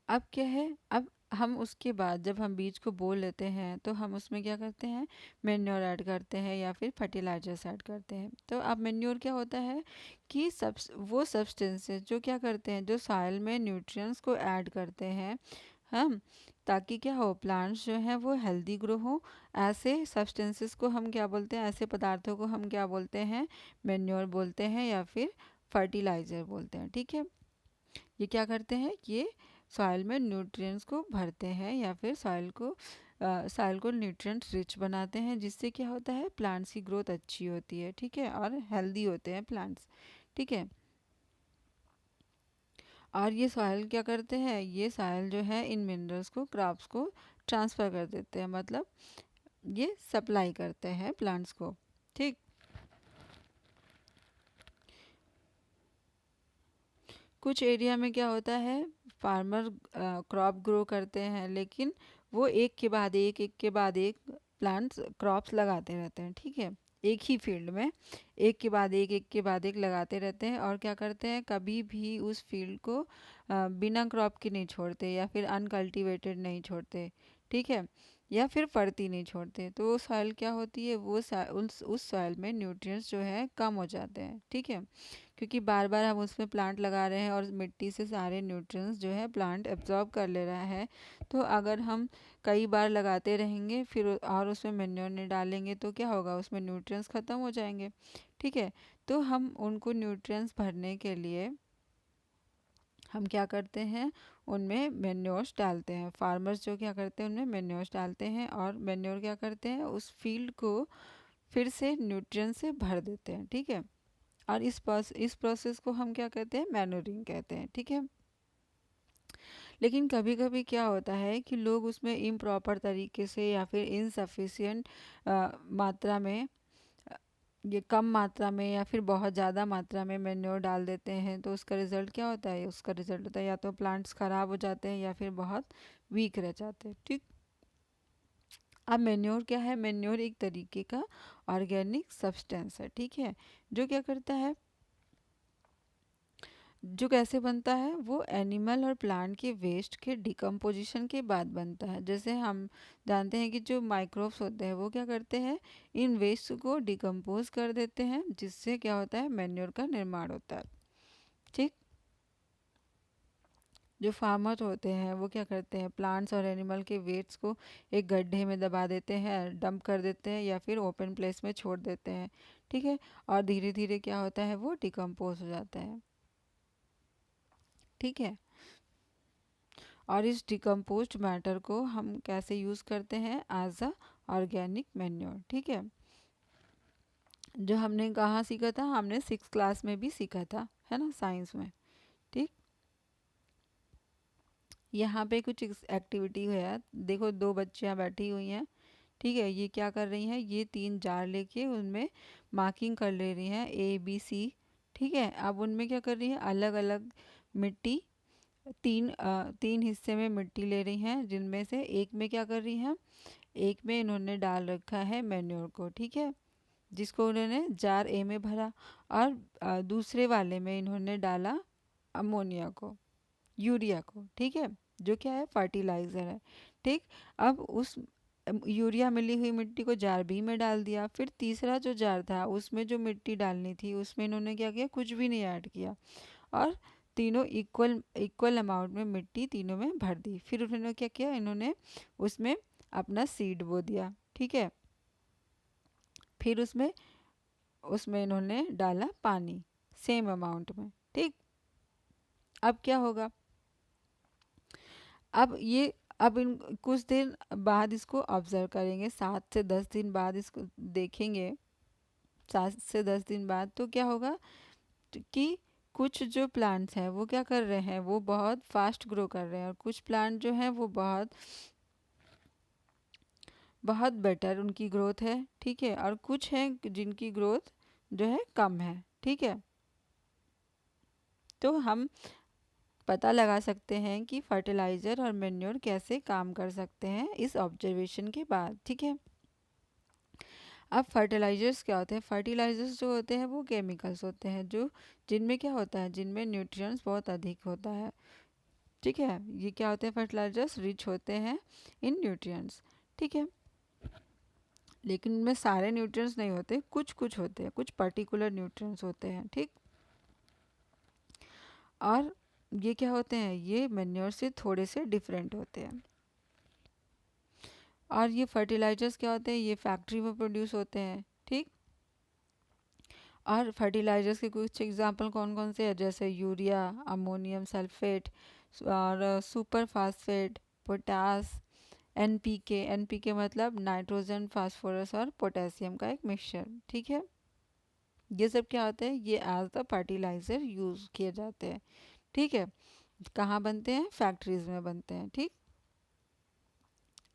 Speaker 1: अब क्या है, अब हम उसके बाद जब हम बीज को बो लेते हैं, तो हम उसमें क्या करते हैं, मेन्योर ऐड करते हैं या फिर फर्टिलाइजर्स ऐड करते हैं। तो अब मेन्योर क्या होता है कि वो सब्सटेंसेस जो क्या करते हैं, जो सॉइल में न्यूट्रिएंट्स को ऐड करते हैं हम, ताकि क्या हो, प्लांट्स जो हैं वो हेल्दी ग्रो हो। ऐसे सब्सटेंसेस को हम क्या बोलते हैं, ऐसे पदार्थों को हम क्या बोलते हैं, मेन्योर बोलते हैं या फिर फर्टिलाइज़र बोलते हैं, ठीक है। ये क्या करते हैं, ये सॉइल में न्यूट्रिएंट्स को भरते हैं या फिर सॉइल को न्यूट्रिएंट्स रिच बनाते हैं, जिससे क्या होता है, प्लांट्स की ग्रोथ अच्छी होती है, ठीक है, और हेल्दी होते हैं प्लांट्स, ठीक है। और ये सॉइल क्या करते हैं, ये सॉइल जो है इन मिनरल्स को क्रॉप्स को ट्रांसफ़र कर देते हैं, मतलब ये सप्लाई करते हैं प्लांट्स को, ठीक। कुछ एरिया में क्या होता है, फार्मर क्रॉप ग्रो करते हैं, लेकिन वो एक के बाद एक प्लांट्स क्रॉप्स लगाते रहते हैं, ठीक है। एक ही फील्ड में एक के बाद एक लगाते रहते हैं, और क्या करते हैं, कभी भी उस फील्ड को बिना क्रॉप के नहीं छोड़ते, या फिर अनकल्टिवेटेड नहीं छोड़ते, ठीक है, या फिर फर्ती नहीं छोड़ते। तो वो सॉइल क्या होती है, वो उस सॉइल में न्यूट्रिएंट्स जो है कम हो जाते हैं, ठीक है, क्योंकि बार बार हम उसमें प्लांट लगा रहे हैं और मिट्टी से सारे न्यूट्रिएंट्स जो है प्लांट एब्जॉर्ब कर ले रहा है। तो अगर हम कई बार लगाते रहेंगे फिर और उसमें मैन्योर नहीं डालेंगे तो क्या होगा, उसमें न्यूट्रिएंट्स ख़त्म हो जाएंगे, ठीक है। तो हम उनको न्यूट्रिएंट्स भरने के लिए हम क्या करते हैं, उनमें मैन्योर्स डालते हैं। फार्मर्स जो क्या करते हैं, उनमें मैन्योर्स डालते हैं, और मैन्योर क्या करते हैं, उस फील्ड को फिर से न्यूट्रिएंट्स से भर देते हैं, ठीक है। और इस प्रोसेस को हम क्या कहते हैं, मैन्योरिंग कहते हैं, ठीक है। लेकिन कभी कभी क्या होता है कि लोग उसमें इम्प्रॉपर तरीके से या फिर इनसफिशिएंट मात्रा में, अ, ये कम मात्रा में या फिर बहुत ज़्यादा मात्रा में मैन्योर डाल देते हैं, तो उसका रिजल्ट क्या होता है, उसका रिजल्ट होता है या तो प्लांट्स खराब हो जाते हैं या फिर बहुत वीक रह जाते हैं, ठीक। अब मैन्योर क्या है, मैन्योर एक तरीके का ऑर्गेनिक सब्सटेंस है, ठीक है, जो क्या करता है, जो कैसे बनता है, वो एनिमल और प्लांट के वेस्ट के डिकम्पोजिशन के बाद बनता है। जैसे हम जानते हैं कि जो माइक्रोब्स होते हैं वो क्या करते हैं, इन वेस्ट को डिकम्पोज कर देते हैं, जिससे क्या होता है, मैन्योर का निर्माण होता है, ठीक। जो फार्मर होते हैं वो क्या करते हैं, प्लांट्स और एनिमल के वेस्ट को एक गड्ढे में दबा देते हैं, डंप कर देते हैं, या फिर ओपन प्लेस में छोड़ देते हैं, ठीक है। और धीरे धीरे क्या होता है, वो डिकम्पोज हो जाता है, ठीक है। और इस डिकम्पोज्ड मैटर को हम कैसे यूज़ करते हैं, एज अ ऑर्गेनिक मैन्योर, ठीक है। जो हमने कहाँ सीखा था, हमने 6th क्लास में भी सीखा था, है ना, साइंस में, ठीक। यहाँ पे कुछ एक्टिविटी है, देखो 2 बच्चियाँ बैठी हुई हैं, ठीक है। ये क्या कर रही हैं, ये 3 जार लेके उनमें मार्किंग कर ले रही हैं, ABC, ठीक है। अब उनमें क्या कर रही हैं, अलग अलग मिट्टी, तीन हिस्से में मिट्टी ले रही हैं, जिनमें से एक में क्या कर रही हैं, एक में इन्होंने डाल रखा है मैन्योर को, ठीक है, जिसको उन्होंने जार A में भरा, और दूसरे वाले में इन्होंने डाला अमोनिया को, यूरिया को, ठीक है, जो क्या है, फर्टिलाइज़र है, ठीक। अब उस यूरिया मिली हुई मिट्टी को जार B में डाल दिया, फिर तीसरा जो जार था उसमें जो मिट्टी डालनी थी उसमें इन्होंने क्या किया, कुछ भी नहीं ऐड किया, और तीनों इक्वल इक्वल अमाउंट में मिट्टी तीनों में भर दी। फिर उन्होंने क्या किया, इन्होंने उसमें अपना सीड बो दिया, ठीक है। फिर उसमें उसमें इन्होंने डाला पानी, सेम अमाउंट में, ठीक। अब क्या होगा, अब ये अब इन कुछ दिन बाद इसको ऑब्जर्व करेंगे, 7 से 10 दिन बाद इसको देखेंगे, 7 से 10 दिन बाद तो क्या होगा, कि कुछ जो प्लांट्स हैं वो क्या कर रहे हैं, वो बहुत फास्ट ग्रो कर रहे हैं, और कुछ प्लांट जो हैं वो बहुत बहुत बेटर उनकी ग्रोथ है, ठीक है, और कुछ हैं जिनकी ग्रोथ जो है कम है, ठीक है। तो हम पता लगा सकते हैं कि फर्टिलाइज़र और मैन्योर कैसे काम कर सकते हैं इस ऑब्जर्वेशन के बाद, ठीक है। अब फर्टिलाइज़र्स क्या होते हैं, फर्टिलाइज़र्स जो होते हैं वो केमिकल्स होते हैं, जो जिनमें क्या होता है, जिनमें न्यूट्रिएंट्स बहुत अधिक होता है, ठीक है। ये क्या होते हैं, फर्टिलाइज़र्स रिच होते हैं इन न्यूट्रिएंट्स, ठीक है। लेकिन उनमें सारे न्यूट्रिएंट्स नहीं होते, कुछ कुछ होते हैं, कुछ पर्टिकुलर न्यूट्रिएंट्स होते हैं, ठीक। और ये क्या होते हैं, ये मैन्योर से थोड़े से डिफरेंट होते हैं। और ये फर्टिलाइजर्स क्या होते हैं, ये फैक्ट्री में प्रोड्यूस होते हैं, ठीक। और फर्टिलाइजर्स के कुछ एग्जांपल कौन कौन से हैं, जैसे यूरिया, अमोनियम सल्फेट, और super phosphate, potash, NPK, NPK मतलब नाइट्रोजन, फास्फोरस और पोटेशियम का एक मिक्सचर, ठीक है। ये सब क्या होते हैं, ये एज द फर्टिलाइजर यूज किए जाते हैं, ठीक है। कहाँ बनते हैं, फैक्ट्रीज में बनते हैं, ठीक।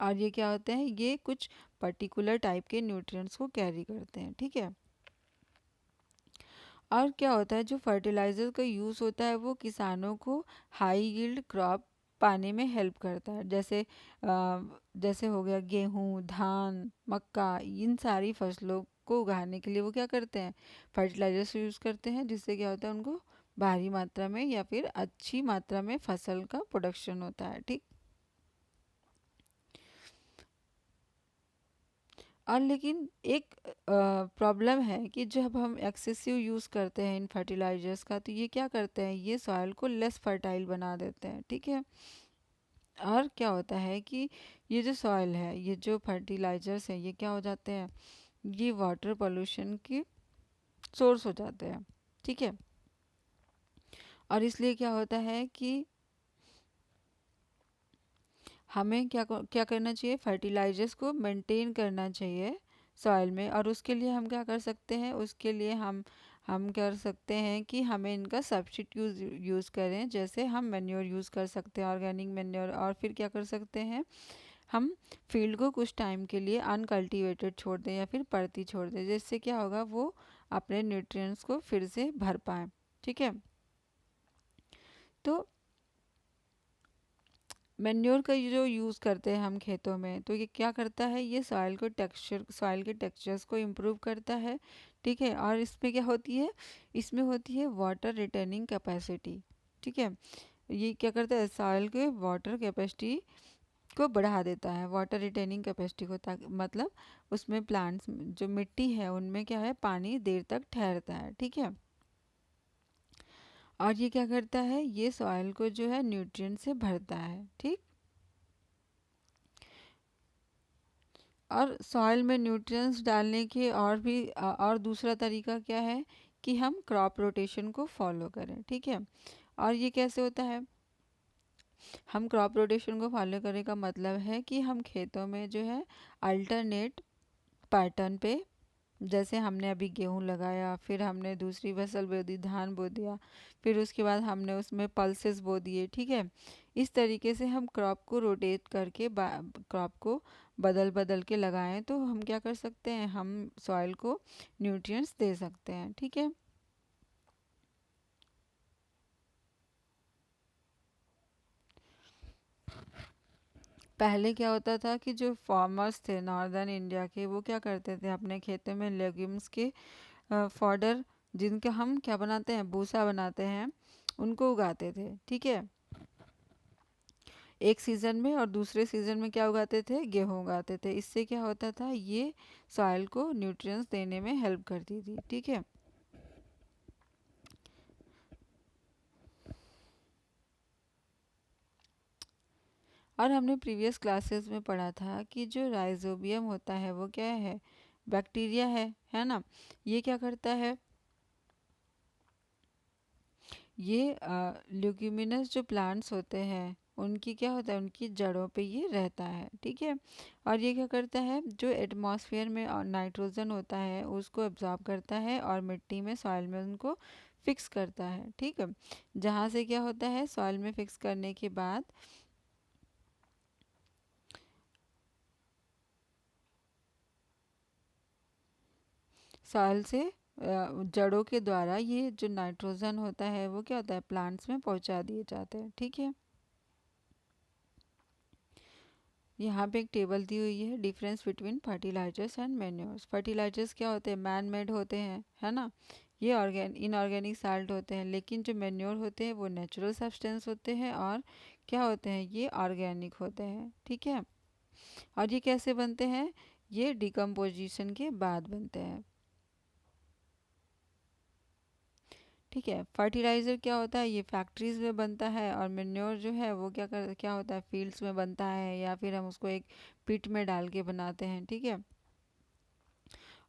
Speaker 1: और ये क्या होते हैं, ये कुछ पर्टिकुलर टाइप के न्यूट्रिएंट्स को कैरी करते हैं, ठीक है। और क्या होता है, जो फर्टिलाइज़र का यूज़ होता है वो किसानों को हाई यील्ड क्रॉप पाने में हेल्प करता है। जैसे हो गया गेहूँ, धान, मक्का, इन सारी फसलों को उगाने के लिए वो क्या करते हैं, फर्टिलाइज़र्स यूज़ करते हैं, जिससे क्या होता है उनको भारी मात्रा में या फिर अच्छी मात्रा में फसल का प्रोडक्शन होता है। ठीक। और लेकिन एक प्रॉब्लम है कि जब हम एक्सेसिव यूज़ करते हैं इन फर्टिलाइजर्स का, तो ये क्या करते हैं, ये सॉइल को लेस फर्टाइल बना देते हैं। ठीक है। और क्या होता है कि ये जो सॉइल है, ये जो फर्टिलाइजर्स हैं, ये क्या हो जाते हैं, ये वाटर पोल्यूशन की सोर्स हो जाते हैं। ठीक है। और इसलिए क्या होता है कि हमें क्या करना चाहिए, फर्टिलाइजर्स को मेंटेन करना चाहिए सॉइल में। और उसके लिए हम क्या कर सकते हैं, उसके लिए हम कर सकते हैं कि हमें इनका सब्स्टिट्यूट यूज़ करें। जैसे हम मैन्योर यूज़ कर सकते हैं, ऑर्गेनिक मैन्योर। और फिर क्या कर सकते हैं, हम फील्ड को कुछ टाइम के लिए अनकल्टिवेटेड छोड़ दें या फिर परती छोड़ दें, जिससे क्या होगा, वो अपने न्यूट्रिएंट्स को फिर से भर पाएँ। ठीक है। तो मैन्योर का ये जो यूज़ करते हैं हम खेतों में, तो ये क्या करता है, ये सॉइल के टेक्सचर्स को इम्प्रूव करता है। ठीक है। और इसमें क्या होती है, इसमें होती है वाटर रिटेनिंग कैपेसिटी। ठीक है। ये क्या करता है, सॉइल के वाटर कैपेसिटी को बढ़ा देता है, वाटर रिटेनिंग कैपेसिटी को, ताकि मतलब उसमें प्लांट्स जो मिट्टी है उनमें क्या है, पानी देर तक ठहरता है। ठीक है। और ये क्या करता है, ये सॉइल को जो है न्यूट्रिएंट से भरता है। ठीक। और सॉइल में न्यूट्रिएंट्स डालने के और दूसरा तरीका क्या है कि हम क्रॉप रोटेशन को फॉलो करें। ठीक है। और ये कैसे होता है, हम क्रॉप रोटेशन को फॉलो करने का मतलब है कि हम खेतों में जो है अल्टरनेट पैटर्न पे, जैसे हमने अभी गेहूँ लगाया, फिर हमने दूसरी फसल बो दी, धान बो दिया, फिर उसके बाद हमने उसमें पल्सेस बो दिए। ठीक है। इस तरीके से हम क्रॉप को रोटेट करके क्रॉप को बदल बदल के लगाएं, तो हम क्या कर सकते हैं, हम सॉइल को न्यूट्रिएंट्स दे सकते हैं। ठीक है। पहले क्या होता था कि जो फार्मर्स थे नॉर्दर्न इंडिया के, वो क्या करते थे, अपने खेतों में लेग्यूम्स के फॉडर, जिनके हम क्या बनाते हैं, भूसा बनाते हैं, उनको उगाते थे। ठीक है। एक सीज़न में, और दूसरे सीज़न में क्या उगाते थे, गेहूँ उगाते थे। इससे क्या होता था, ये सॉइल को न्यूट्रिएंट्स देने में हेल्प करती थी। ठीक है। और हमने प्रीवियस क्लासेस में पढ़ा था कि जो राइजोबियम होता है वो क्या है, बैक्टीरिया है ना। ये क्या करता है, ये ल्यूकिमिनस जो प्लांट्स होते हैं उनकी क्या होता है, उनकी जड़ों पे ये रहता है। ठीक है। और ये क्या करता है, जो एटमॉस्फेयर में नाइट्रोजन होता है उसको एब्जॉर्ब करता है और मिट्टी में, सॉइल में उनको फिक्स करता है। ठीक है। जहाँ से क्या होता है, सॉइल में फिक्स करने के बाद सॉइल से जड़ों के द्वारा ये जो नाइट्रोजन होता है वो क्या होता है, प्लांट्स में पहुंचा दिए जाते हैं। ठीक है। यहाँ पे एक टेबल दी हुई है, difference between fertilisers and manures. Fertilisers क्या होते हैं, मैन मेड होते हैं, है ना, ये इनऑर्गेनिक साल्ट होते हैं। लेकिन जो मैन्योर होते हैं वो नेचुरल सब्सटेंस होते हैं, और क्या होते हैं, ये ऑर्गेनिक होते हैं। ठीक है। और ये कैसे बनते हैं, ये डिकम्पोजिशन के बाद बनते हैं। ठीक है। फर्टिलाइज़र क्या होता है, ये फैक्ट्रीज में बनता है। और मैन्योर जो है वो क्या होता है, फील्ड्स में बनता है, या फिर हम उसको एक पिट में डाल के बनाते हैं। ठीक है।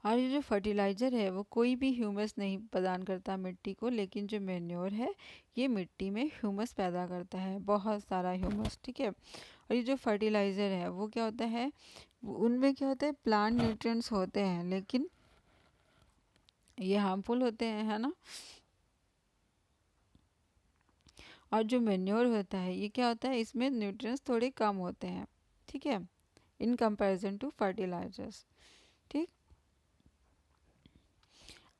Speaker 1: और ये जो फर्टिलाइज़र है वो कोई भी ह्यूमस नहीं प्रदान करता मिट्टी को, लेकिन जो मैन्योर है ये मिट्टी में ह्यूमस पैदा करता है, बहुत सारा ह्यूमस। ठीक है। और ये जो फर्टिलाइज़र है वो क्या होता है, उनमें क्या होता है, प्लांट न्यूट्रिएंट्स होते हैं, लेकिन ये हार्मफुल होते हैं, है ना। और जो मेन्योर होता है ये क्या होता है, इसमें न्यूट्रिएंट्स थोड़े कम होते हैं। ठीक है। In comparison to fertilisers. ठीक।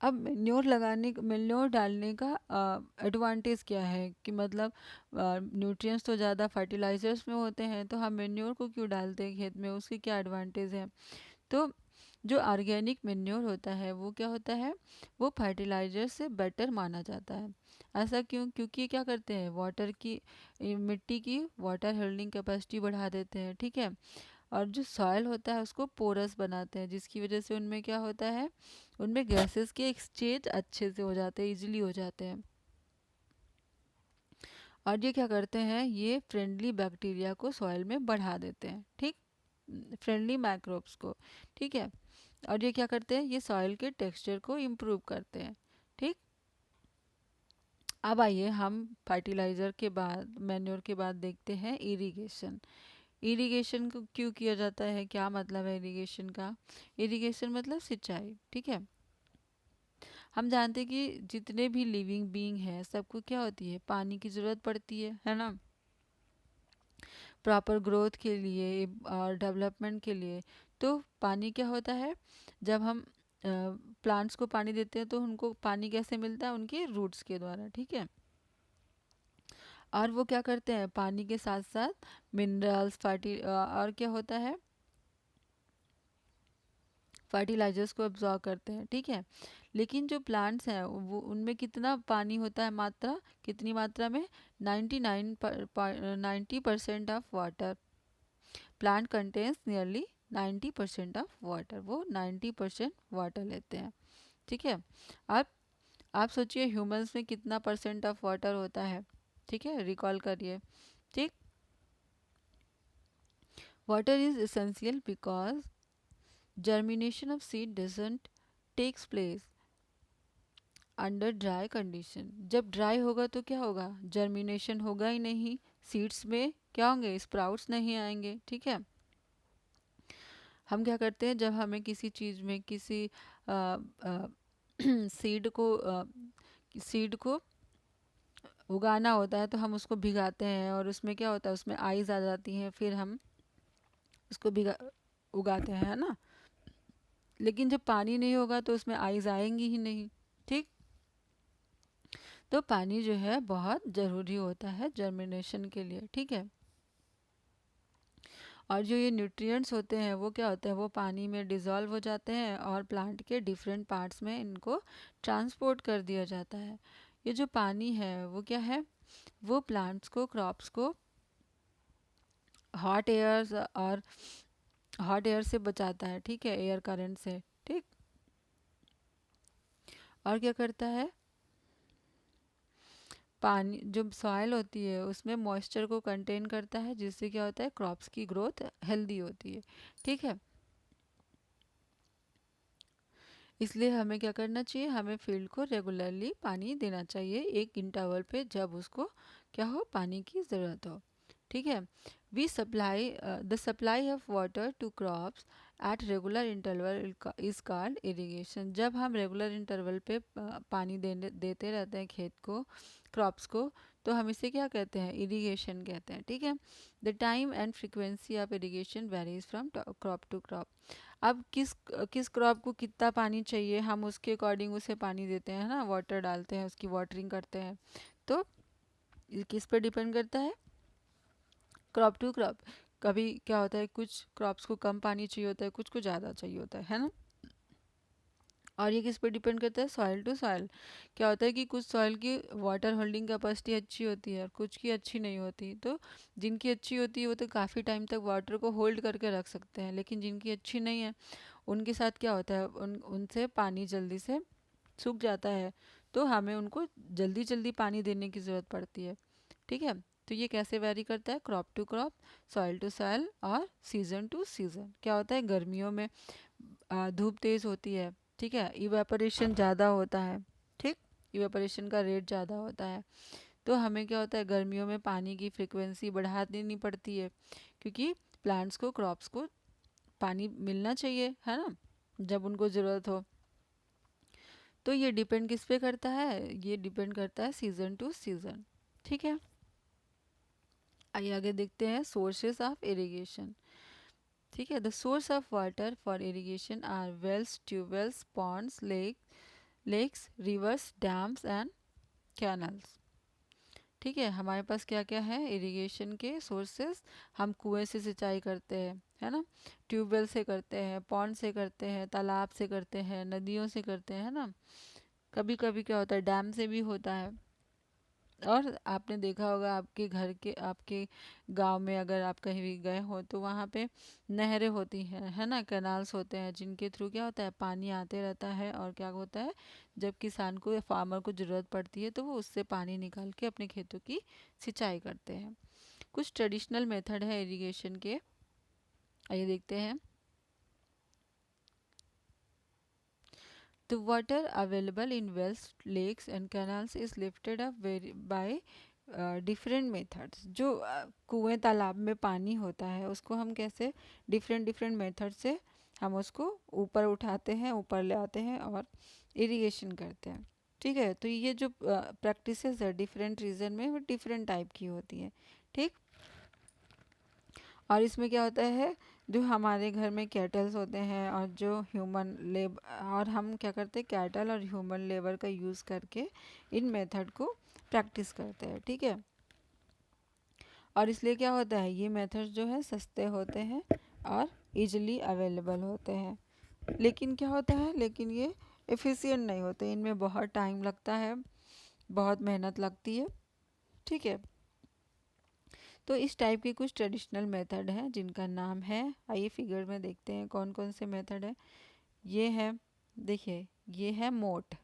Speaker 1: अब मेन्योर डालने का एडवांटेज क्या है कि मतलब न्यूट्रिएंट्स तो ज़्यादा फर्टिलाइजर्स में होते हैं, तो हम मेन्योर को क्यों डालते हैं खेत में, उसकी क्या एडवांटेज है। तो जो ऑर्गेनिक मेन्योर होता है वो क्या होता है, वो फर्टिलाइजर से बेटर माना जाता है। ऐसा क्यों, क्योंकि ये क्या करते हैं, मिट्टी की वाटर होल्डिंग कैपेसिटी बढ़ा देते हैं, ठीक है। और जो सॉयल होता है उसको पोरस बनाते हैं, जिसकी वजह से उनमें क्या होता है, उनमें गैसेस के एक्सचेंज अच्छे से हो जाते हैं, इजीली हो जाते हैं। और ये क्या करते हैं, ये फ्रेंडली बैक्टीरिया को सॉइल में बढ़ा देते हैं, ठीक, फ्रेंडली माइक्रोब्स को, ठीक है। और ये क्या करते हैं, ये सॉइल के टेक्सचर को इम्प्रूव करते हैं, ठीक। अब आइए हम फर्टिलाइज़र के बाद, मैन्योर के बाद देखते हैं इरिगेशन। इरिगेशन को क्यों किया जाता है, क्या मतलब है इरिगेशन का। इरिगेशन मतलब सिंचाई, ठीक है। हम जानते हैं कि जितने भी लिविंग बीइंग हैं सबको क्या होती है, पानी की ज़रूरत पड़ती है ना, प्रॉपर ग्रोथ के लिए और डेवलपमेंट के लिए। तो पानी क्या होता है, जब हम प्लांट्स को पानी देते हैं तो उनको पानी कैसे मिलता है, उनके रूट्स के द्वारा, ठीक है। और वो क्या करते हैं, पानी के साथ साथ मिनरल्स और क्या होता है, फर्टिलाइजर्स को एब्जॉर्ब करते हैं, ठीक है। लेकिन जो प्लांट्स हैं वो, उनमें कितना पानी होता है, मात्रा, कितनी मात्रा में, 90% of water. Plant contains nearly 90% of water, वो 90% वाटर लेते हैं, ठीक है। अब आप सोचिए ह्यूमंस में कितना परसेंट ऑफ वाटर होता है, ठीक है, रिकॉल करिए, ठीक। Water is essential because germination of seed doesn't takes place under dry condition. जब ड्राई होगा तो क्या होगा, जर्मिनेशन होगा ही नहीं, सीड्स में क्या होंगे, स्प्राउट्स नहीं आएंगे, ठीक है। हम क्या करते हैं, जब हमें किसी चीज़ में किसी सीड को सीड को उगाना होता है तो हम उसको भिगाते हैं, और उसमें क्या होता है, उसमें आइज आ जाती हैं, फिर हम उसको भिगा उगाते हैं, है ना। लेकिन जब पानी नहीं होगा तो उसमें आइज आएंगी ही नहीं, ठीक। तो पानी जो है बहुत ज़रूरी होता है जर्मिनेशन के लिए, ठीक है। और जो ये न्यूट्रिएंट्स होते हैं वो क्या होते हैं, वो पानी में डिज़ोल्व हो जाते हैं और प्लांट के डिफरेंट पार्ट्स में इनको ट्रांसपोर्ट कर दिया जाता है। ये जो पानी है वो क्या है, वो प्लांट्स को, क्रॉप्स को हॉट एयर और हॉट एयर से बचाता है, ठीक है, एयर करंट से, ठीक। और क्या करता है, पानी जो सॉइल होती है उसमें मॉइस्चर को कंटेन करता है, जिससे क्या होता है, क्रॉप्स की ग्रोथ हेल्दी होती है, ठीक है। इसलिए हमें क्या करना चाहिए, हमें फील्ड को रेगुलरली पानी देना चाहिए, एक इंटरवल पे, जब उसको क्या हो, पानी की ज़रूरत हो, ठीक है। We supply the supply of water to crops at regular interval is called irrigation. जब हम रेगुलर इंटरवल पे पानी देते रहते हैं खेत को, क्रॉप्स को, तो हम इसे क्या कहते हैं, इरिगेशन कहते हैं, ठीक है। The time and frequency of irrigation varies from crop to crop. अब किस क्रॉप को कितना पानी चाहिए, हम उसके अकॉर्डिंग उसे पानी देते हैं ना, वाटर डालते हैं, उसकी वाटरिंग करते हैं। तो ये किस पर डिपेंड करता है, क्रॉप टू क्रॉप। कभी क्या होता है, कुछ क्रॉप्स को कम पानी चाहिए होता है, कुछ को ज़्यादा चाहिए होता है ना। और ये किस पर डिपेंड करता है, सॉइल टू सॉइल। क्या होता है कि कुछ सॉइल की वाटर होल्डिंग कैपेसिटी अच्छी होती है और कुछ की अच्छी नहीं होती। तो जिनकी अच्छी होती है वो तो काफ़ी टाइम तक वाटर को होल्ड करके रख सकते हैं, लेकिन जिनकी अच्छी नहीं है उनके साथ क्या होता है, उनसे पानी जल्दी से सूख जाता है, तो हमें उनको जल्दी जल्दी पानी देने की ज़रूरत पड़ती है, ठीक है। तो ये कैसे वेरी करता है, crop to crop, soil to soil और सीज़न टू सीज़न। क्या होता है, गर्मियों में धूप तेज़ होती है, ठीक है, इवेपोरेशन ज़्यादा होता है, ठीक, इवेपोरेशन का रेट ज़्यादा होता है। तो हमें क्या होता है, गर्मियों में पानी की फ्रिक्वेंसी बढ़ा देनी पड़ती है, क्योंकि प्लांट्स को, क्रॉप्स को पानी मिलना चाहिए, है ना, जब उनको ज़रूरत हो। तो ये डिपेंड किस पे करता है, ये डिपेंड करता है सीज़न टू सीज़न, ठीक है। आइए आगे देखते हैं सोर्सेस ऑफ इरिगेशन, ठीक है। The source of water for irrigation are wells, tubewells, ponds, lake, lakes, rivers, dams and canals. ठीक है, हमारे पास क्या क्या है इरिगेशन के सोर्सेस। हम कुएं से सिंचाई करते हैं, है ना, ट्यूबवेल से करते हैं, पॉन्ड से करते हैं, तालाब से करते हैं, नदियों से करते हैं, है ना। कभी कभी क्या होता है डैम से भी होता है। और आपने देखा होगा आपके घर के, आपके गांव में अगर आप कहीं भी गए हो तो वहाँ पे नहरें होती हैं, है ना, कैनाल्स होते हैं, जिनके थ्रू क्या होता है पानी आते रहता है। और क्या होता है जब किसान को या फार्मर को ज़रूरत पड़ती है तो वो उससे पानी निकाल के अपने खेतों की सिंचाई करते हैं। कुछ ट्रेडिशनल मेथड है इरिगेशन के, आइए देखते हैं। The water available in wells, lakes and canals is lifted up by different methods. जो कुएं तालाब में पानी होता है उसको हम कैसे डिफरेंट डिफरेंट मेथड से हम उसको ऊपर उठाते हैं, ऊपर ले आते हैं और इरिगेशन करते हैं। ठीक है, तो ये जो प्रैक्टिसेस है डिफरेंट रीजन में वो डिफरेंट टाइप की होती है। ठीक, और इसमें क्या होता है जो हमारे घर में कैटल्स होते हैं और जो ह्यूमन लेब और हम क्या करते हैं कैटल और ह्यूमन लेबर का यूज़ करके इन मेथड को प्रैक्टिस करते हैं। ठीक है, और इसलिए क्या होता है ये मेथड जो है सस्ते होते हैं और इजीली अवेलेबल होते हैं। लेकिन क्या होता है, लेकिन ये एफिशिएंट नहीं होते, इनमें बहुत टाइम लगता है, बहुत मेहनत लगती है। ठीक है, तो इस टाइप के कुछ ट्रेडिशनल मेथड हैं जिनका नाम है, आइए फिगर में देखते हैं कौन कौन से मेथड है। ये है, देखिए ये है मोट।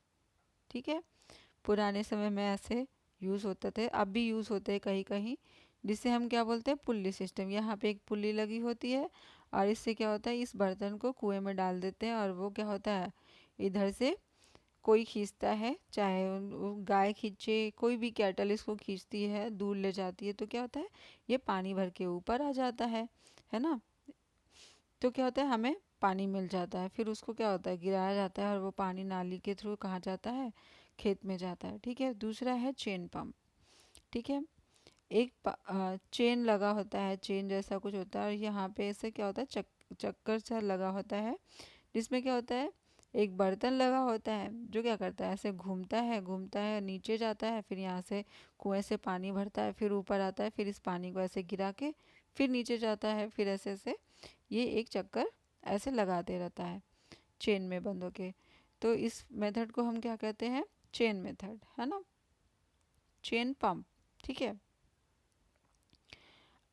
Speaker 1: ठीक है, पुराने समय में ऐसे यूज़ होते थे, अब भी यूज़ होते हैं कहीं कहीं, जिसे हम क्या बोलते हैं पुल्ली सिस्टम। यहाँ पे एक पुल्ली लगी होती है और इससे क्या होता है इस बर्तन को कुएं में डाल देते हैं और वो क्या होता है इधर से कोई खींचता है, चाहे वो गाय खींचे, कोई भी कैटल इसको खींचती है दूर ले जाती है, तो क्या होता है ये पानी भर के ऊपर आ जाता है ना। तो क्या होता है हमें पानी मिल जाता है, फिर उसको क्या होता है गिराया जाता है और वो पानी नाली के थ्रू कहाँ जाता है खेत में जाता है। ठीक है, दूसरा है चेन पंप। ठीक है, एक चेन लगा होता है, चेन जैसा कुछ होता है और यहाँ पे ऐसे क्या होता है चक्कर सा लगा होता है, जिसमें क्या होता है एक बर्तन लगा होता है जो क्या करता है ऐसे घूमता है नीचे जाता है, फिर यहाँ से कुएं से पानी भरता है, फिर ऊपर आता है, फिर इस पानी को ऐसे गिरा के फिर नीचे जाता है, फिर ऐसे ऐसे ये एक चक्कर ऐसे लगाते रहता है चेन में बंद होके। तो इस मेथड को हम क्या कहते हैं चेन मेथड, है ना, चेन पंप। ठीक है,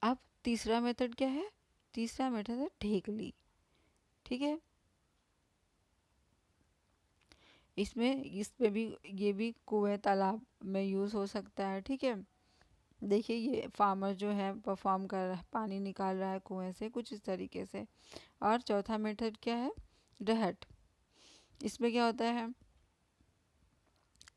Speaker 1: अब तीसरा मेथड क्या है, तीसरा मेथड है ढेकली। ठीक है, इसमें इसमें भी ये भी कुएं तालाब में यूज़ हो सकता है। ठीक है, देखिए ये फार्मर जो है परफॉर्म कर रहा है, पानी निकाल रहा है कुएं से कुछ इस तरीके से। और चौथा मेथड क्या है रहट। इसमें क्या होता है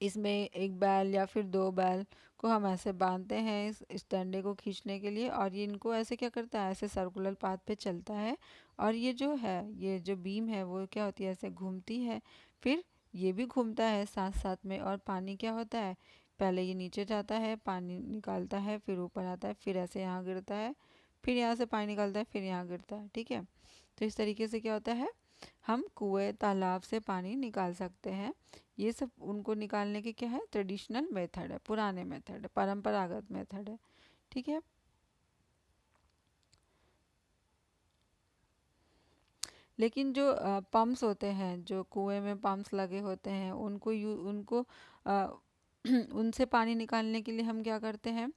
Speaker 1: इसमें एक बैल या फिर दो बैल को हम ऐसे बांधते हैं इस डंडे को खींचने के लिए, और ये इनको ऐसे क्या करता है ऐसे सर्कुलर पाथ पे चलता है, और ये जो है ये जो बीम है वो क्या होती है ऐसे घूमती है, फिर ये भी घूमता है साथ साथ में, और पानी क्या होता है पहले ये नीचे जाता है पानी निकालता है, फिर ऊपर आता है, फिर ऐसे यहाँ गिरता है, फिर यहाँ से पानी निकलता है, फिर यहाँ गिरता है। ठीक है, तो इस तरीके से क्या होता है हम कुएं तालाब से पानी निकाल सकते हैं। ये सब उनको निकालने के क्या है ट्रेडिशनल मेथड है, पुराने मेथड है, परंपरागत मेथड है। ठीक है, लेकिन जो पंप्स होते हैं जो कुएं में पंप्स लगे होते हैं उनको अ, उनसे पानी निकालने के लिए हम क्या करते हैं,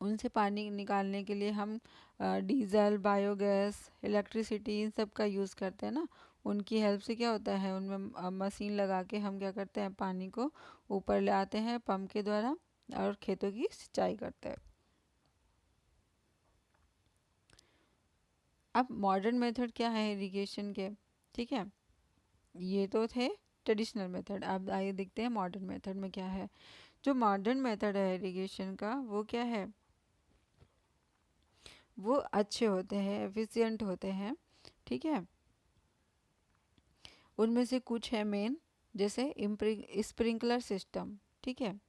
Speaker 1: उनसे पानी निकालने के लिए हम डीजल बायोगैस इलेक्ट्रिसिटी इन सब का यूज़ करते हैं ना। उनकी हेल्प से क्या होता है उनमें मशीन लगा के हम क्या करते हैं पानी को ऊपर ले आते हैं पंप के द्वारा और खेतों की सिंचाई करते हैं। अब मॉडर्न मेथड क्या है इरिगेशन के। ठीक है, ये तो थे ट्रेडिशनल मेथड, अब आइए देखते हैं मॉडर्न मेथड में क्या है। जो मॉडर्न मेथड है इरिगेशन का वो क्या है, वो अच्छे होते हैं एफिशिएंट होते हैं। ठीक है, उनमें से कुछ है मेन, जैसे स्प्रिंकलर सिस्टम। ठीक है,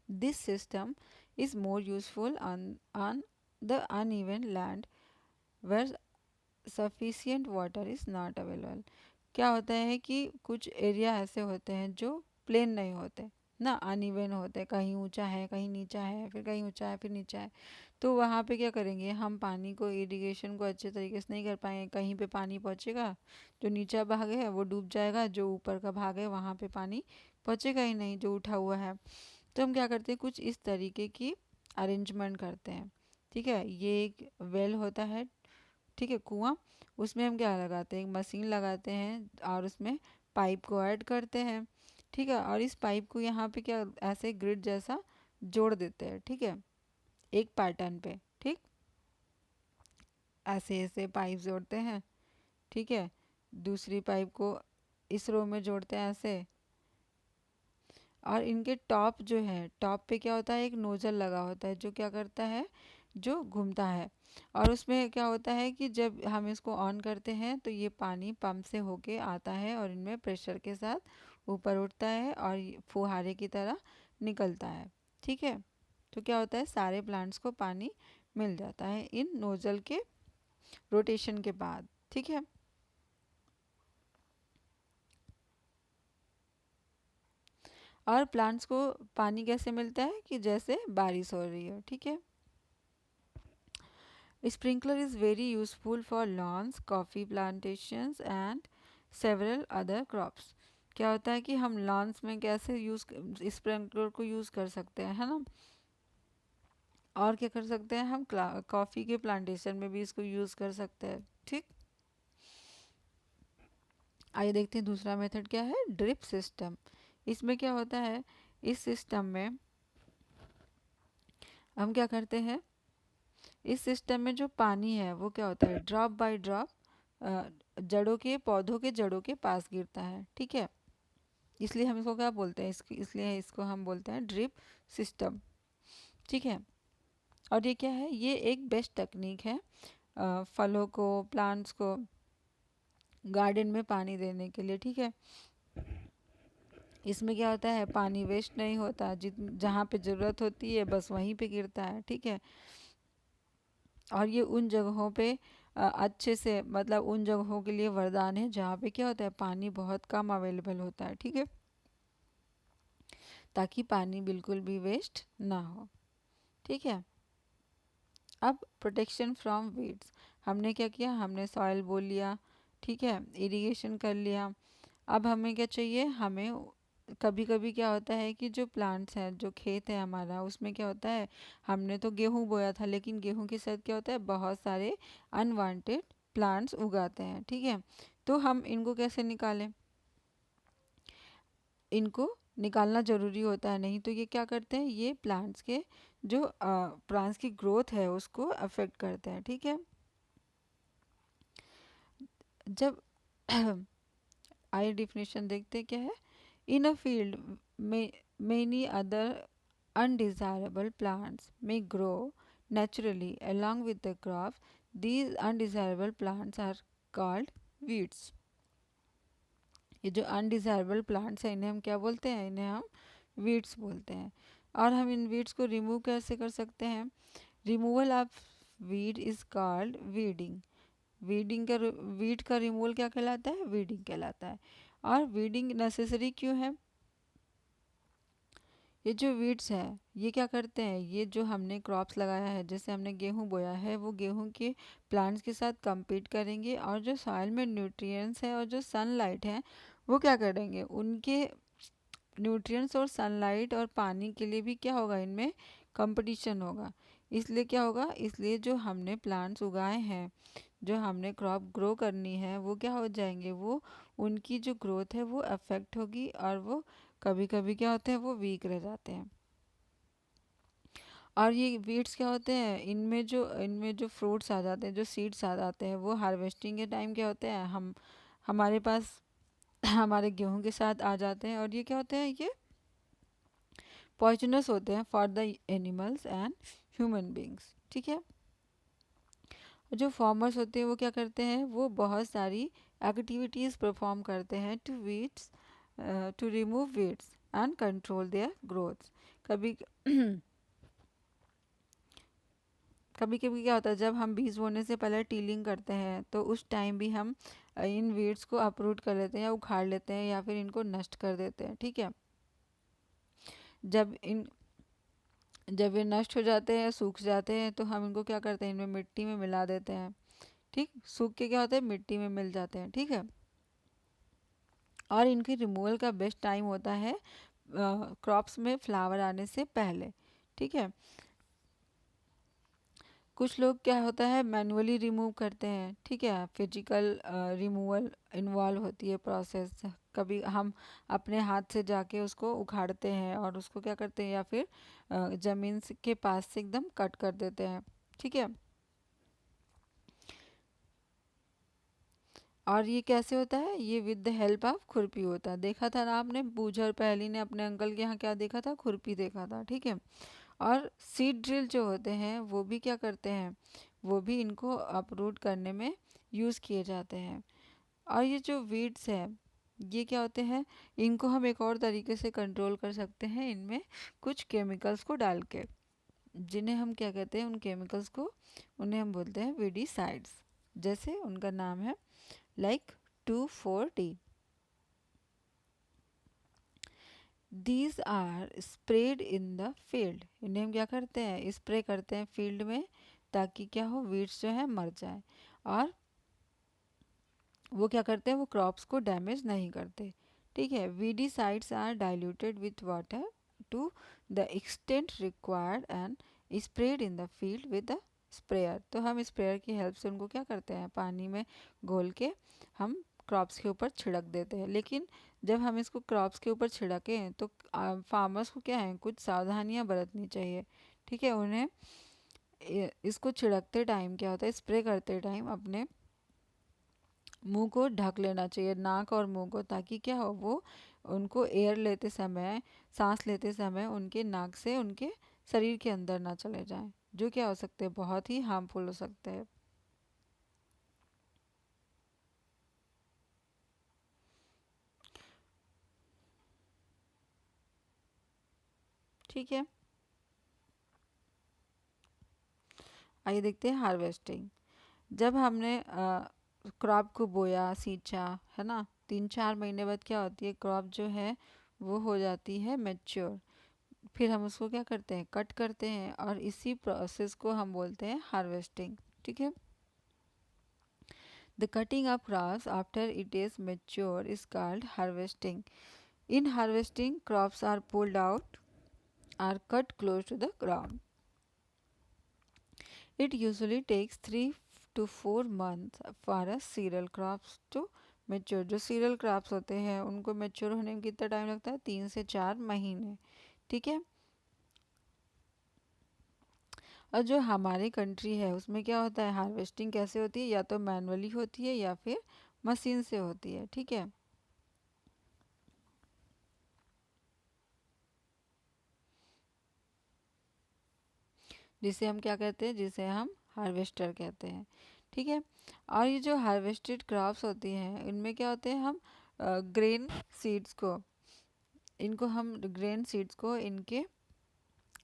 Speaker 1: this system is more useful on the uneven land where sufficient water is not available। क्या होता है कि कुछ एरिया ऐसे होते हैं जो प्लेन नहीं होते ना, अनइवन होते हैं, कहीं ऊंचा है कहीं नीचा है, फिर कहीं ऊंचा है फिर नीचा है। तो वहाँ पे क्या करेंगे, हम पानी को, इरिगेशन को अच्छे तरीके से नहीं कर पाएंगे। कहीं पे पानी पहुँचेगा, जो नीचा भाग है वो डूब जाएगा, जो ऊपर का भाग है वहाँ पे पानी पहुँचेगा ही नहीं, जो उठा हुआ है। तो हम क्या करते हैं, कुछ इस तरीके की अरेंजमेंट करते हैं। ठीक है, ये एक वेल होता है, ठीक है, कुआं। उसमें हम क्या लगाते हैं, एक मशीन लगाते हैं और उसमें पाइप को ऐड करते हैं। ठीक है, और इस पाइप को यहाँ पे क्या ऐसे ग्रिड जैसा जोड़ देते हैं। ठीक है, एक पैटर्न पे, ठीक, ऐसे ऐसे पाइप जोड़ते हैं। ठीक है, दूसरी पाइप को इस रो में जोड़ते हैं ऐसे। और इनके टॉप जो है, टॉप पे क्या होता है, एक नोजल लगा होता है जो क्या करता है, जो घूमता है। और उसमें क्या होता है कि जब हम इसको ऑन करते हैं तो ये पानी पंप से होके आता है और इनमें प्रेशर के साथ ऊपर उठता है और ये फुहारे की तरह निकलता है। ठीक है, तो क्या होता है, सारे प्लांट्स को पानी मिल जाता है इन नोजल के रोटेशन के बाद। ठीक है, और प्लांट्स को पानी कैसे मिलता है कि जैसे बारिश हो रही हो। ठीक है, sprinkler is very useful for lawns, coffee plantations and several other crops. क्या होता है कि हम लॉन्स में कैसे यूज़, स्प्रिंकलर को यूज़ कर सकते हैं, है ना। और क्या कर सकते हैं हम, कॉफ़ी के प्लांटेशन में भी इसको यूज़ कर सकते हैं। ठीक, आइए देखते हैं दूसरा मेथड क्या है, ड्रिप सिस्टम। इसमें क्या होता है, इस सिस्टम में हम क्या करते हैं, इस सिस्टम में जो पानी है वो क्या होता है, ड्रॉप बाय ड्रॉप जड़ों के, पौधों के जड़ों के पास गिरता है। ठीक है, इसलिए हम इसको क्या बोलते हैं, इसलिए इसको हम बोलते हैं ड्रिप सिस्टम। ठीक है, और ये क्या है, ये एक बेस्ट टेक्निक है फलों को, प्लांट्स को गार्डन में पानी देने के लिए। ठीक है, इसमें क्या होता है, पानी वेस्ट नहीं होता, जित जहाँ पे ज़रूरत होती है बस वहीं पे गिरता है। ठीक है, और ये उन जगहों पे अच्छे से, मतलब उन जगहों के लिए वरदान है जहाँ पे क्या होता है, पानी बहुत कम अवेलेबल होता है। ठीक है, ताकि पानी बिल्कुल भी वेस्ट ना हो। ठीक है, अब प्रोटेक्शन फ्रॉम वीड्स, हमने क्या किया, हमने सॉइल बो लिया, ठीक है, इरिगेशन कर लिया। अब हमें क्या चाहिए, हमें कभी कभी क्या होता है कि जो प्लांट्स हैं, जो खेत है हमारा, उसमें क्या होता है, हमने तो गेहूं बोया था लेकिन गेहूं के साथ क्या होता है, बहुत सारे अनवांटेड प्लांट्स उगाते हैं। ठीक है, तो हम इनको कैसे निकालें, इनको निकालना ज़रूरी होता है, नहीं तो ये क्या करते हैं, ये प्लांट्स के जो प्लांट्स की ग्रोथ है उसको अफेक्ट करते हैं। ठीक है, जब आइए डिफिनेशन देखते हैं क्या है, इन अ फील्ड में many other undesirable plants may grow naturally along with the crops. These undesirable plants are called weeds. ये जो अनडिज़ायरेबल प्लांट्स हैं इन्हें हम क्या बोलते हैं, इन्हें हम वीड्स बोलते हैं। और हम इन वीड्स को रिमूव कैसे कर सकते हैं, removal of weed is called weeding. Weeding का, वीड का रिमूवल क्या कहलाता है, वीडिंग कहलाता है। और वीडिंग नेसेसरी क्यों है, ये जो वीड्स हैं ये क्या करते हैं, ये जो हमने क्रॉप्स लगाया है, जैसे हमने गेहूं बोया है, वो गेहूं के प्लांट्स के साथ compete करेंगे, और जो सॉइल में न्यूट्रिएंट्स है और जो सनलाइट है वो क्या करेंगे, उनके न्यूट्रिएंट्स और सनलाइट और पानी के लिए भी क्या होगा, इनमें कंपटीशन होगा। इसलिए क्या होगा, इसलिए जो हमने प्लांट्स उगाए हैं, जो हमने क्रॉप ग्रो करनी है, वो क्या हो जाएंगे, वो उनकी जो ग्रोथ है वो अफेक्ट होगी, और वो कभी कभी क्या होते हैं, वो वीक रह जाते हैं। और ये वीड्स क्या होते हैं, इनमें जो फ्रूट्स आ जाते हैं, जो सीड्स आ जाते हैं, वो हार्वेस्टिंग के टाइम क्या होते हैं, हम हमारे पास हमारे गेहूं के साथ आ जाते हैं, और ये क्या होते हैं, ये पॉइजनस होते हैं for the animals and human beings. ठीक है, जो फार्मर्स होते हैं वो क्या करते हैं, वो बहुत सारी एक्टिविटीज़ परफॉर्म करते हैं to weeds, to remove weeds and control their growth. कभी कभी कभी क्या होता है, जब हम बीज बोने से पहले टीलिंग करते हैं तो उस टाइम भी हम इन वीड्स को अपरूट कर लेते हैं या उखाड़ लेते हैं या फिर इनको नष्ट कर देते हैं। ठीक है, जब इन जब ये नष्ट हो जाते हैं, सूख जाते हैं, तो हम इनको क्या करते हैं, इनमें मिट्टी में मिला देते हैं। ठीक, सूख के क्या होता है, मिट्टी में मिल जाते हैं। ठीक है, और इनकी रिमूवल का बेस्ट टाइम होता है क्रॉप्स में फ्लावर आने से पहले। ठीक है, कुछ लोग क्या होता है मैनुअली रिमूव करते हैं। ठीक है, फिजिकल रिमूवल इन्वॉल्व होती है प्रोसेस। कभी हम अपने हाथ से जाके उसको उखाड़ते हैं और उसको क्या करते हैं, या फिर ज़मीन के पास से एकदम कट कर देते हैं। ठीक है, और ये कैसे होता है, ये विद द हेल्प ऑफ खुरपी होता है। देखा था ना आपने, बूझा और पहली ने अपने अंकल के यहाँ क्या देखा था, खुरपी देखा था। ठीक है, और सीड ड्रिल जो होते हैं वो भी क्या करते हैं, वो भी इनको अपरूट करने में यूज़ किए जाते हैं। और ये जो वीड्स है, ये क्या होते हैं, इनको हम एक और तरीके से कंट्रोल कर सकते हैं, इनमें कुछ केमिकल्स को डाल के, जिन्हें हम क्या कहते हैं, उन केमिकल्स को, उन्हें हम बोलते हैं वीडीसाइड्स। जैसे उनका नाम है like 2,4-D। These are spread in the field. इन्हें हम क्या करते हैं, स्प्रे करते हैं फील्ड में, ताकि क्या हो, वीड्स जो है मर जाए। और वो क्या करते हैं, वो क्रॉप्स को डैमेज नहीं करते। ठीक है, weedicides are diluted with water to the extent required and spread in the field with the sprayer. तो हम स्प्रेयर की हेल्प से उनको क्या करते हैं, पानी में घोल के हम क्रॉप्स के ऊपर छिड़क देते हैं। लेकिन जब हम इसको क्रॉप्स के ऊपर छिड़कें तो फार्मर्स को क्या है, कुछ सावधानियां बरतनी चाहिए। ठीक है, उन्हें इसको छिड़कते टाइम क्या होता है, स्प्रे करते टाइम अपने मुंह को ढक लेना चाहिए, नाक और मुंह को, ताकि क्या हो, वो उनको एयर लेते समय, सांस लेते समय उनके नाक से उनके शरीर के अंदर ना चले जाएं, जो क्या हो सकते हैं, बहुत ही हार्मफुल हो सकते हैं। ठीक है, आइए देखते हैं हार्वेस्टिंग। जब हमने क्रॉप को बोया, सींचा, है ना, 3-4 महीने बाद क्या होती है, क्रॉप जो है वो हो जाती है मैच्योर। फिर हम उसको क्या करते हैं, कट करते हैं, और इसी प्रोसेस को हम बोलते हैं हार्वेस्टिंग। ठीक है, the cutting of crops after it is mature is called harvesting. In harvesting, crops are pulled out or cut close to the ground. It usually takes 3 to 4 months for a cereal crops to mature. जो cereal crops होते हैं उनको mature होने में कितना time लगता है, 3 से 4 महीने। ठीक है, और जो हमारी कंट्री है उसमें क्या होता है, हार्वेस्टिंग कैसे होती है, या तो मैनुअली होती है या फिर मशीन से होती है। ठीक है, जिसे हम क्या कहते हैं, जिसे हम हार्वेस्टर कहते हैं। ठीक है, और ये जो हार्वेस्टेड क्रॉप्स होती हैं, इनमें क्या होते हैं, हम ग्रेन सीड्स को, इनको हम ग्रेन सीड्स को इनके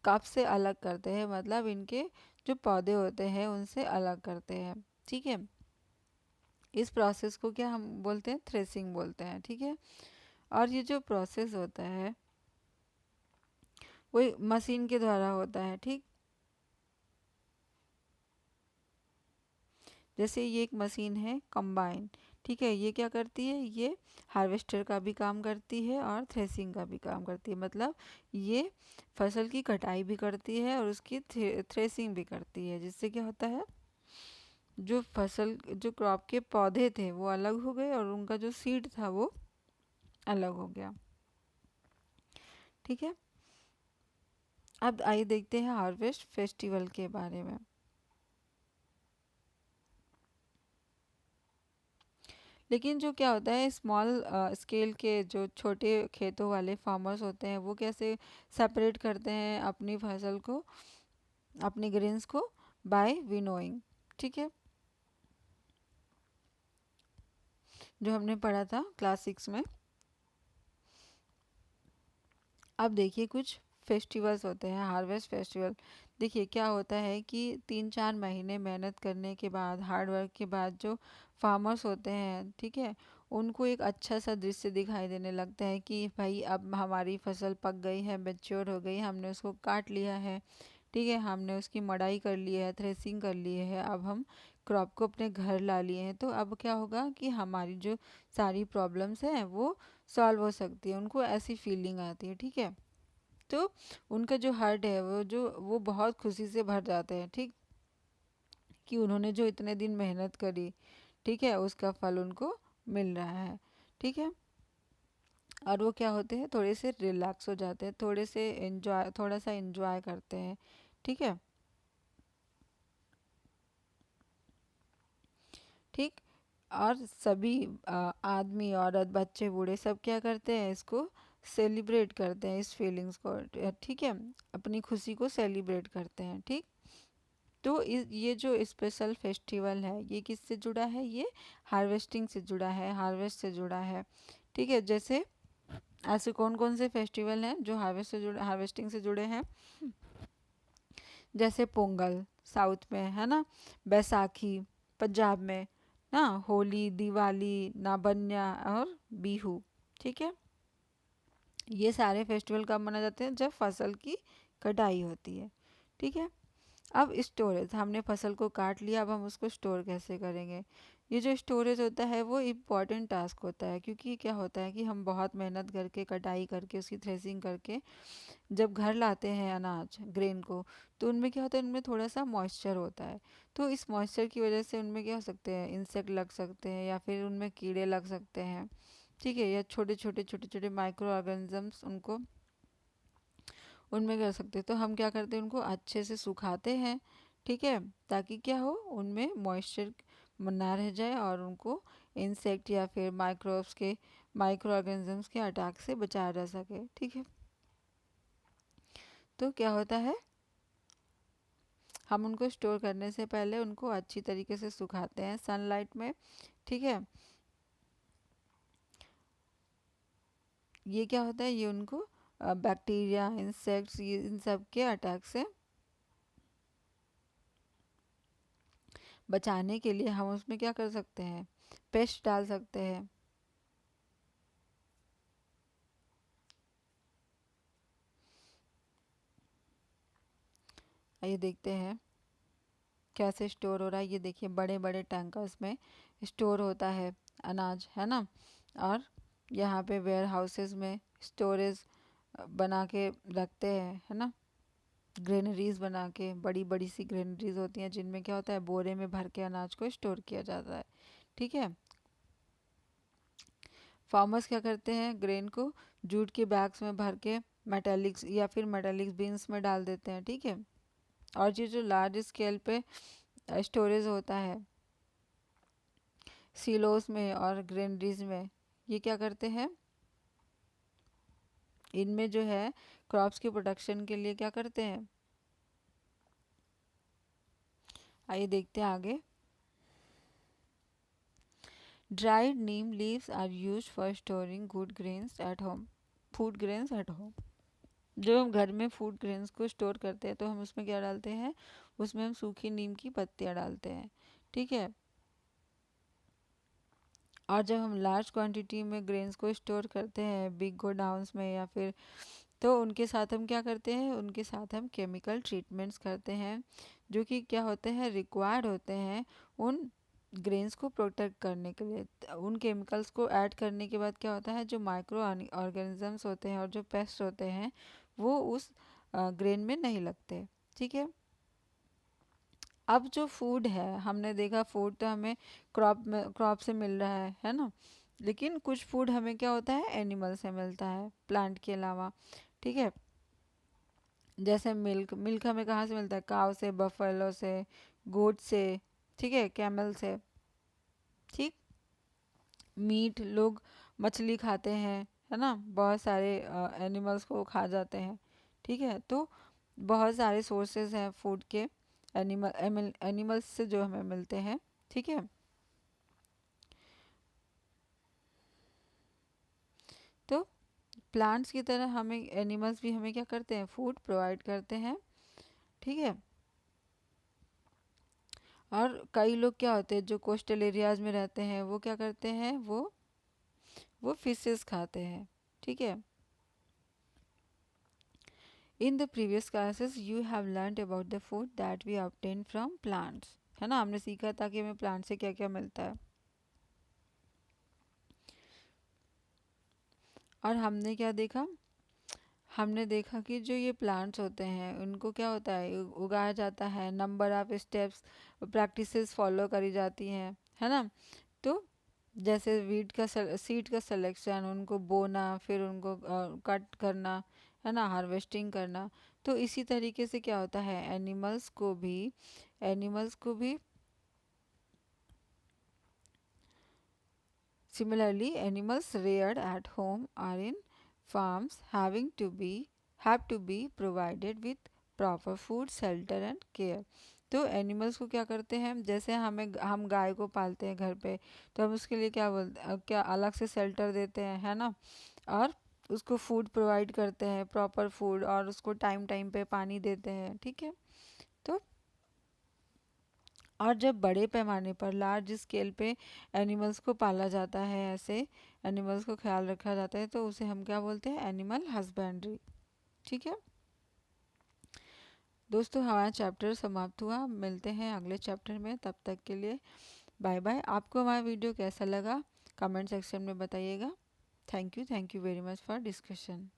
Speaker 1: कप से अलग करते हैं, मतलब इनके जो पौधे होते हैं उनसे अलग करते हैं। ठीक है, इस प्रोसेस को क्या हम बोलते हैं, थ्रेसिंग बोलते हैं। ठीक है, और ये जो प्रोसेस होता है वो मशीन के द्वारा होता है। ठीक, जैसे ये एक मशीन है कंबाइन। ठीक है, ये क्या करती है, ये हार्वेस्टर का भी काम करती है और थ्रेसिंग का भी काम करती है। मतलब ये फसल की कटाई भी करती है और उसकी थ्रेसिंग भी करती है, जिससे क्या होता है, जो फसल, जो क्रॉप के पौधे थे वो अलग हो गए और उनका जो सीड था वो अलग हो गया। ठीक है, अब आइए देखते हैं हार्वेस्ट फेस्टिवल के बारे में। लेकिन जो क्या होता है, स्मॉल स्केल के जो छोटे खेतों वाले फार्मर्स होते हैं, वो कैसे सेपरेट करते हैं अपनी फसल को, अपने ग्रेन्स को, बाय विनोइंग। ठीक है, जो हमने पढ़ा था क्लास 6 में। अब देखिए कुछ फेस्टिवल्स होते हैं, हार्वेस्ट फेस्टिवल। देखिए क्या होता है कि 3-4 महीने मेहनत करने के बाद, हार्ड वर्क के बाद जो फार्मर्स होते हैं, ठीक है, उनको एक अच्छा सा दृश्य दिखाई देने लगता है कि भाई अब हमारी फसल पक गई है, मैच्योर हो गई, हमने उसको काट लिया है, ठीक है, हमने उसकी मड़ाई कर ली है, थ्रेसिंग कर ली है, अब हम क्रॉप को अपने घर ला लिए हैं। तो अब क्या होगा कि हमारी जो सारी प्रॉब्लम्स हैं वो सॉल्व हो सकती है, उनको ऐसी फीलिंग आती है, ठीक है। तो उनका जो हार्ट है वो बहुत खुशी से भर जाते हैं, ठीक, कि उन्होंने जो इतने दिन मेहनत करी, ठीक है, उसका फल उनको मिल रहा है, ठीक है। और वो क्या होते हैं, थोड़े से रिलैक्स हो जाते हैं, थोड़े से एंजॉय, थोड़ा सा एंजॉय करते हैं, ठीक है, ठीक। और सभी आदमी, औरत, बच्चे, बूढ़े सब क्या करते हैं, इसको सेलिब्रेट करते हैं, इस फीलिंग्स को, ठीक है, अपनी खुशी को सेलिब्रेट करते हैं, ठीक। तो ये जो स्पेशल फेस्टिवल है ये किससे जुड़ा है, ये हार्वेस्टिंग से जुड़ा है, हार्वेस्ट से जुड़ा है, ठीक है। जैसे ऐसे कौन कौन से फेस्टिवल हैं जो हार्वेस्टिंग से जुड़े हैं, जैसे पोंगल साउथ में है ना, बैसाखी पंजाब में ना, होली, दिवाली, नाबन्या और बिहू, ठीक है। ये सारे फेस्टिवल कब मनाए जाते हैं, जब फसल की कटाई होती है, ठीक है। अब स्टोरेज, हमने फसल को काट लिया, अब हम उसको स्टोर कैसे करेंगे। ये जो स्टोरेज होता है वो इम्पॉर्टेंट टास्क होता है, क्योंकि क्या होता है कि हम बहुत मेहनत करके, कटाई करके, उसकी थ्रेसिंग करके जब घर लाते हैं अनाज, ग्रेन को, तो उनमें क्या होता है, उनमें थोड़ा सा मॉइस्चर होता है। तो इस मॉइस्चर की वजह से उनमें क्या हो सकते हैं, इंसेक्ट लग सकते हैं, या फिर उनमें कीड़े लग सकते हैं, ठीक है, या छोटे छोटे माइक्रो ऑर्गेनिजम्स उनको उनमें कर सकते हैं। तो हम क्या करते हैं, उनको अच्छे से सुखाते हैं, ठीक है, ताकि क्या हो, उनमें मॉइस्चर ना रह जाए और उनको इंसेक्ट या फिर माइक्रो ऑर्गेनिजम्स के अटैक से बचाया जा सके, ठीक है। तो क्या होता है, हम उनको स्टोर करने से पहले उनको अच्छी तरीके से सुखाते हैं सनलाइट में, ठीक है। ये क्या होता है, ये उनको बैक्टीरिया, इंसेक्ट्स, ये इन सब के अटैक से बचाने के लिए हम उसमें क्या कर सकते हैं, पेस्ट डाल सकते हैं। आइए देखते हैं कैसे स्टोर हो रहा है। ये देखिए बड़े बड़े टैंकर्स में स्टोर होता है अनाज, है ना। और यहाँ पे वेयर हाउसेस में स्टोरेज बना के रखते हैं, है ना, ग्रेनरीज बना के, बड़ी बड़ी सी ग्रेनरीज होती हैं जिनमें क्या होता है, बोरे में भर के अनाज को स्टोर किया जाता है, ठीक है। फार्मर्स क्या करते हैं, ग्रेन को जूट के बैग्स में भर के मेटालिक्स या फिर मेटालिक्स बिन्स में डाल देते हैं, ठीक है। और ये जो लार्ज स्केल पे स्टोरेज होता है सिलोस में और ग्रेनरीज में, ये क्या करते हैं, इनमें जो है क्रॉप्स की प्रोडक्शन के लिए क्या करते हैं। आइए देखते हैं आगे। Dried neem leaves are used for storing good grains at home, food grains at home. जब हम घर में फूड ग्रेन्स को स्टोर करते हैं तो हम उसमें क्या डालते हैं, उसमें हम सूखी नीम की पत्तियां डालते हैं, ठीक है। और जब हम लार्ज क्वांटिटी में ग्रेन्स को स्टोर करते हैं बिग गोडाउंस में या फिर, तो उनके साथ हम क्या करते हैं, उनके साथ हम केमिकल ट्रीटमेंट्स करते हैं, जो कि क्या होते हैं, रिक्वायर्ड होते हैं उन ग्रेन्स को प्रोटेक्ट करने के लिए। उन केमिकल्स को ऐड करने के बाद क्या होता है, जो माइक्रो ऑर्गेनिजम्स होते हैं और जो पेस्ट होते हैं वो उस ग्रेन में नहीं लगते, ठीक है। अब जो फूड है, हमने देखा फूड तो हमें क्रॉप से मिल रहा है ना, लेकिन कुछ फूड हमें क्या होता है, एनिमल से मिलता है, प्लांट के अलावा, ठीक है। जैसे मिल्क, मिल्क हमें कहाँ से मिलता है, काव से, बफेलो से, गोट से, ठीक है, कैमल से, ठीक। मीट, लोग मछली खाते हैं, है ना, बहुत सारे एनिमल्स को खा जाते हैं, ठीक है। तो बहुत सारे सोर्सेज हैं फूड के, एनिमल्स से जो हमें मिलते हैं, ठीक है। तो प्लांट्स की तरह हमें एनिमल्स भी हमें क्या करते हैं, फूड प्रोवाइड करते हैं, ठीक है। और कई लोग क्या होते हैं जो कोस्टल एरियाज में रहते हैं, वो क्या करते हैं, वो फिशेस खाते हैं। ठीक है। In the previous classes you have learned about the food that we obtain from plants, है ना। हमने सीखा था कि हमें प्लांट से क्या क्या मिलता है। और हमने क्या देखा, हमने देखा कि जो ये प्लांट्स होते हैं उनको क्या होता है, उगाया जाता है, number of steps practices follow करी जाती हैं, है ना। तो जैसे वीट का सीड का सिलेक्शन, उनको बोना, फिर उनको कट करना, है ना, हार्वेस्टिंग करना। तो इसी तरीके से क्या होता है, एनिमल्स को भी similarly animals reared at home or in farms have to be provided with proper food, shelter and care। तो एनिमल्स को क्या करते हैं, जैसे हम गाय को पालते हैं घर पे, तो हम उसके लिए क्या बोलते हैं, क्या अलग से शेल्टर देते हैं, है ना। और उसको फूड प्रोवाइड करते हैं, प्रॉपर फूड, और उसको टाइम टाइम पे पानी देते हैं। ठीक है। तो और जब बड़े पैमाने पर लार्ज स्केल पे एनिमल्स को पाला जाता है, ऐसे एनिमल्स को ख्याल रखा जाता है, तो उसे हम क्या बोलते हैं, एनिमल हस्बेंड्री। ठीक है दोस्तों, हमारा चैप्टर समाप्त हुआ। मिलते हैं अगले चैप्टर में, तब तक के लिए बाय बाय। आपको हमारा वीडियो कैसा लगा कमेंट सेक्शन में बताइएगा। Thank you very much for discussion.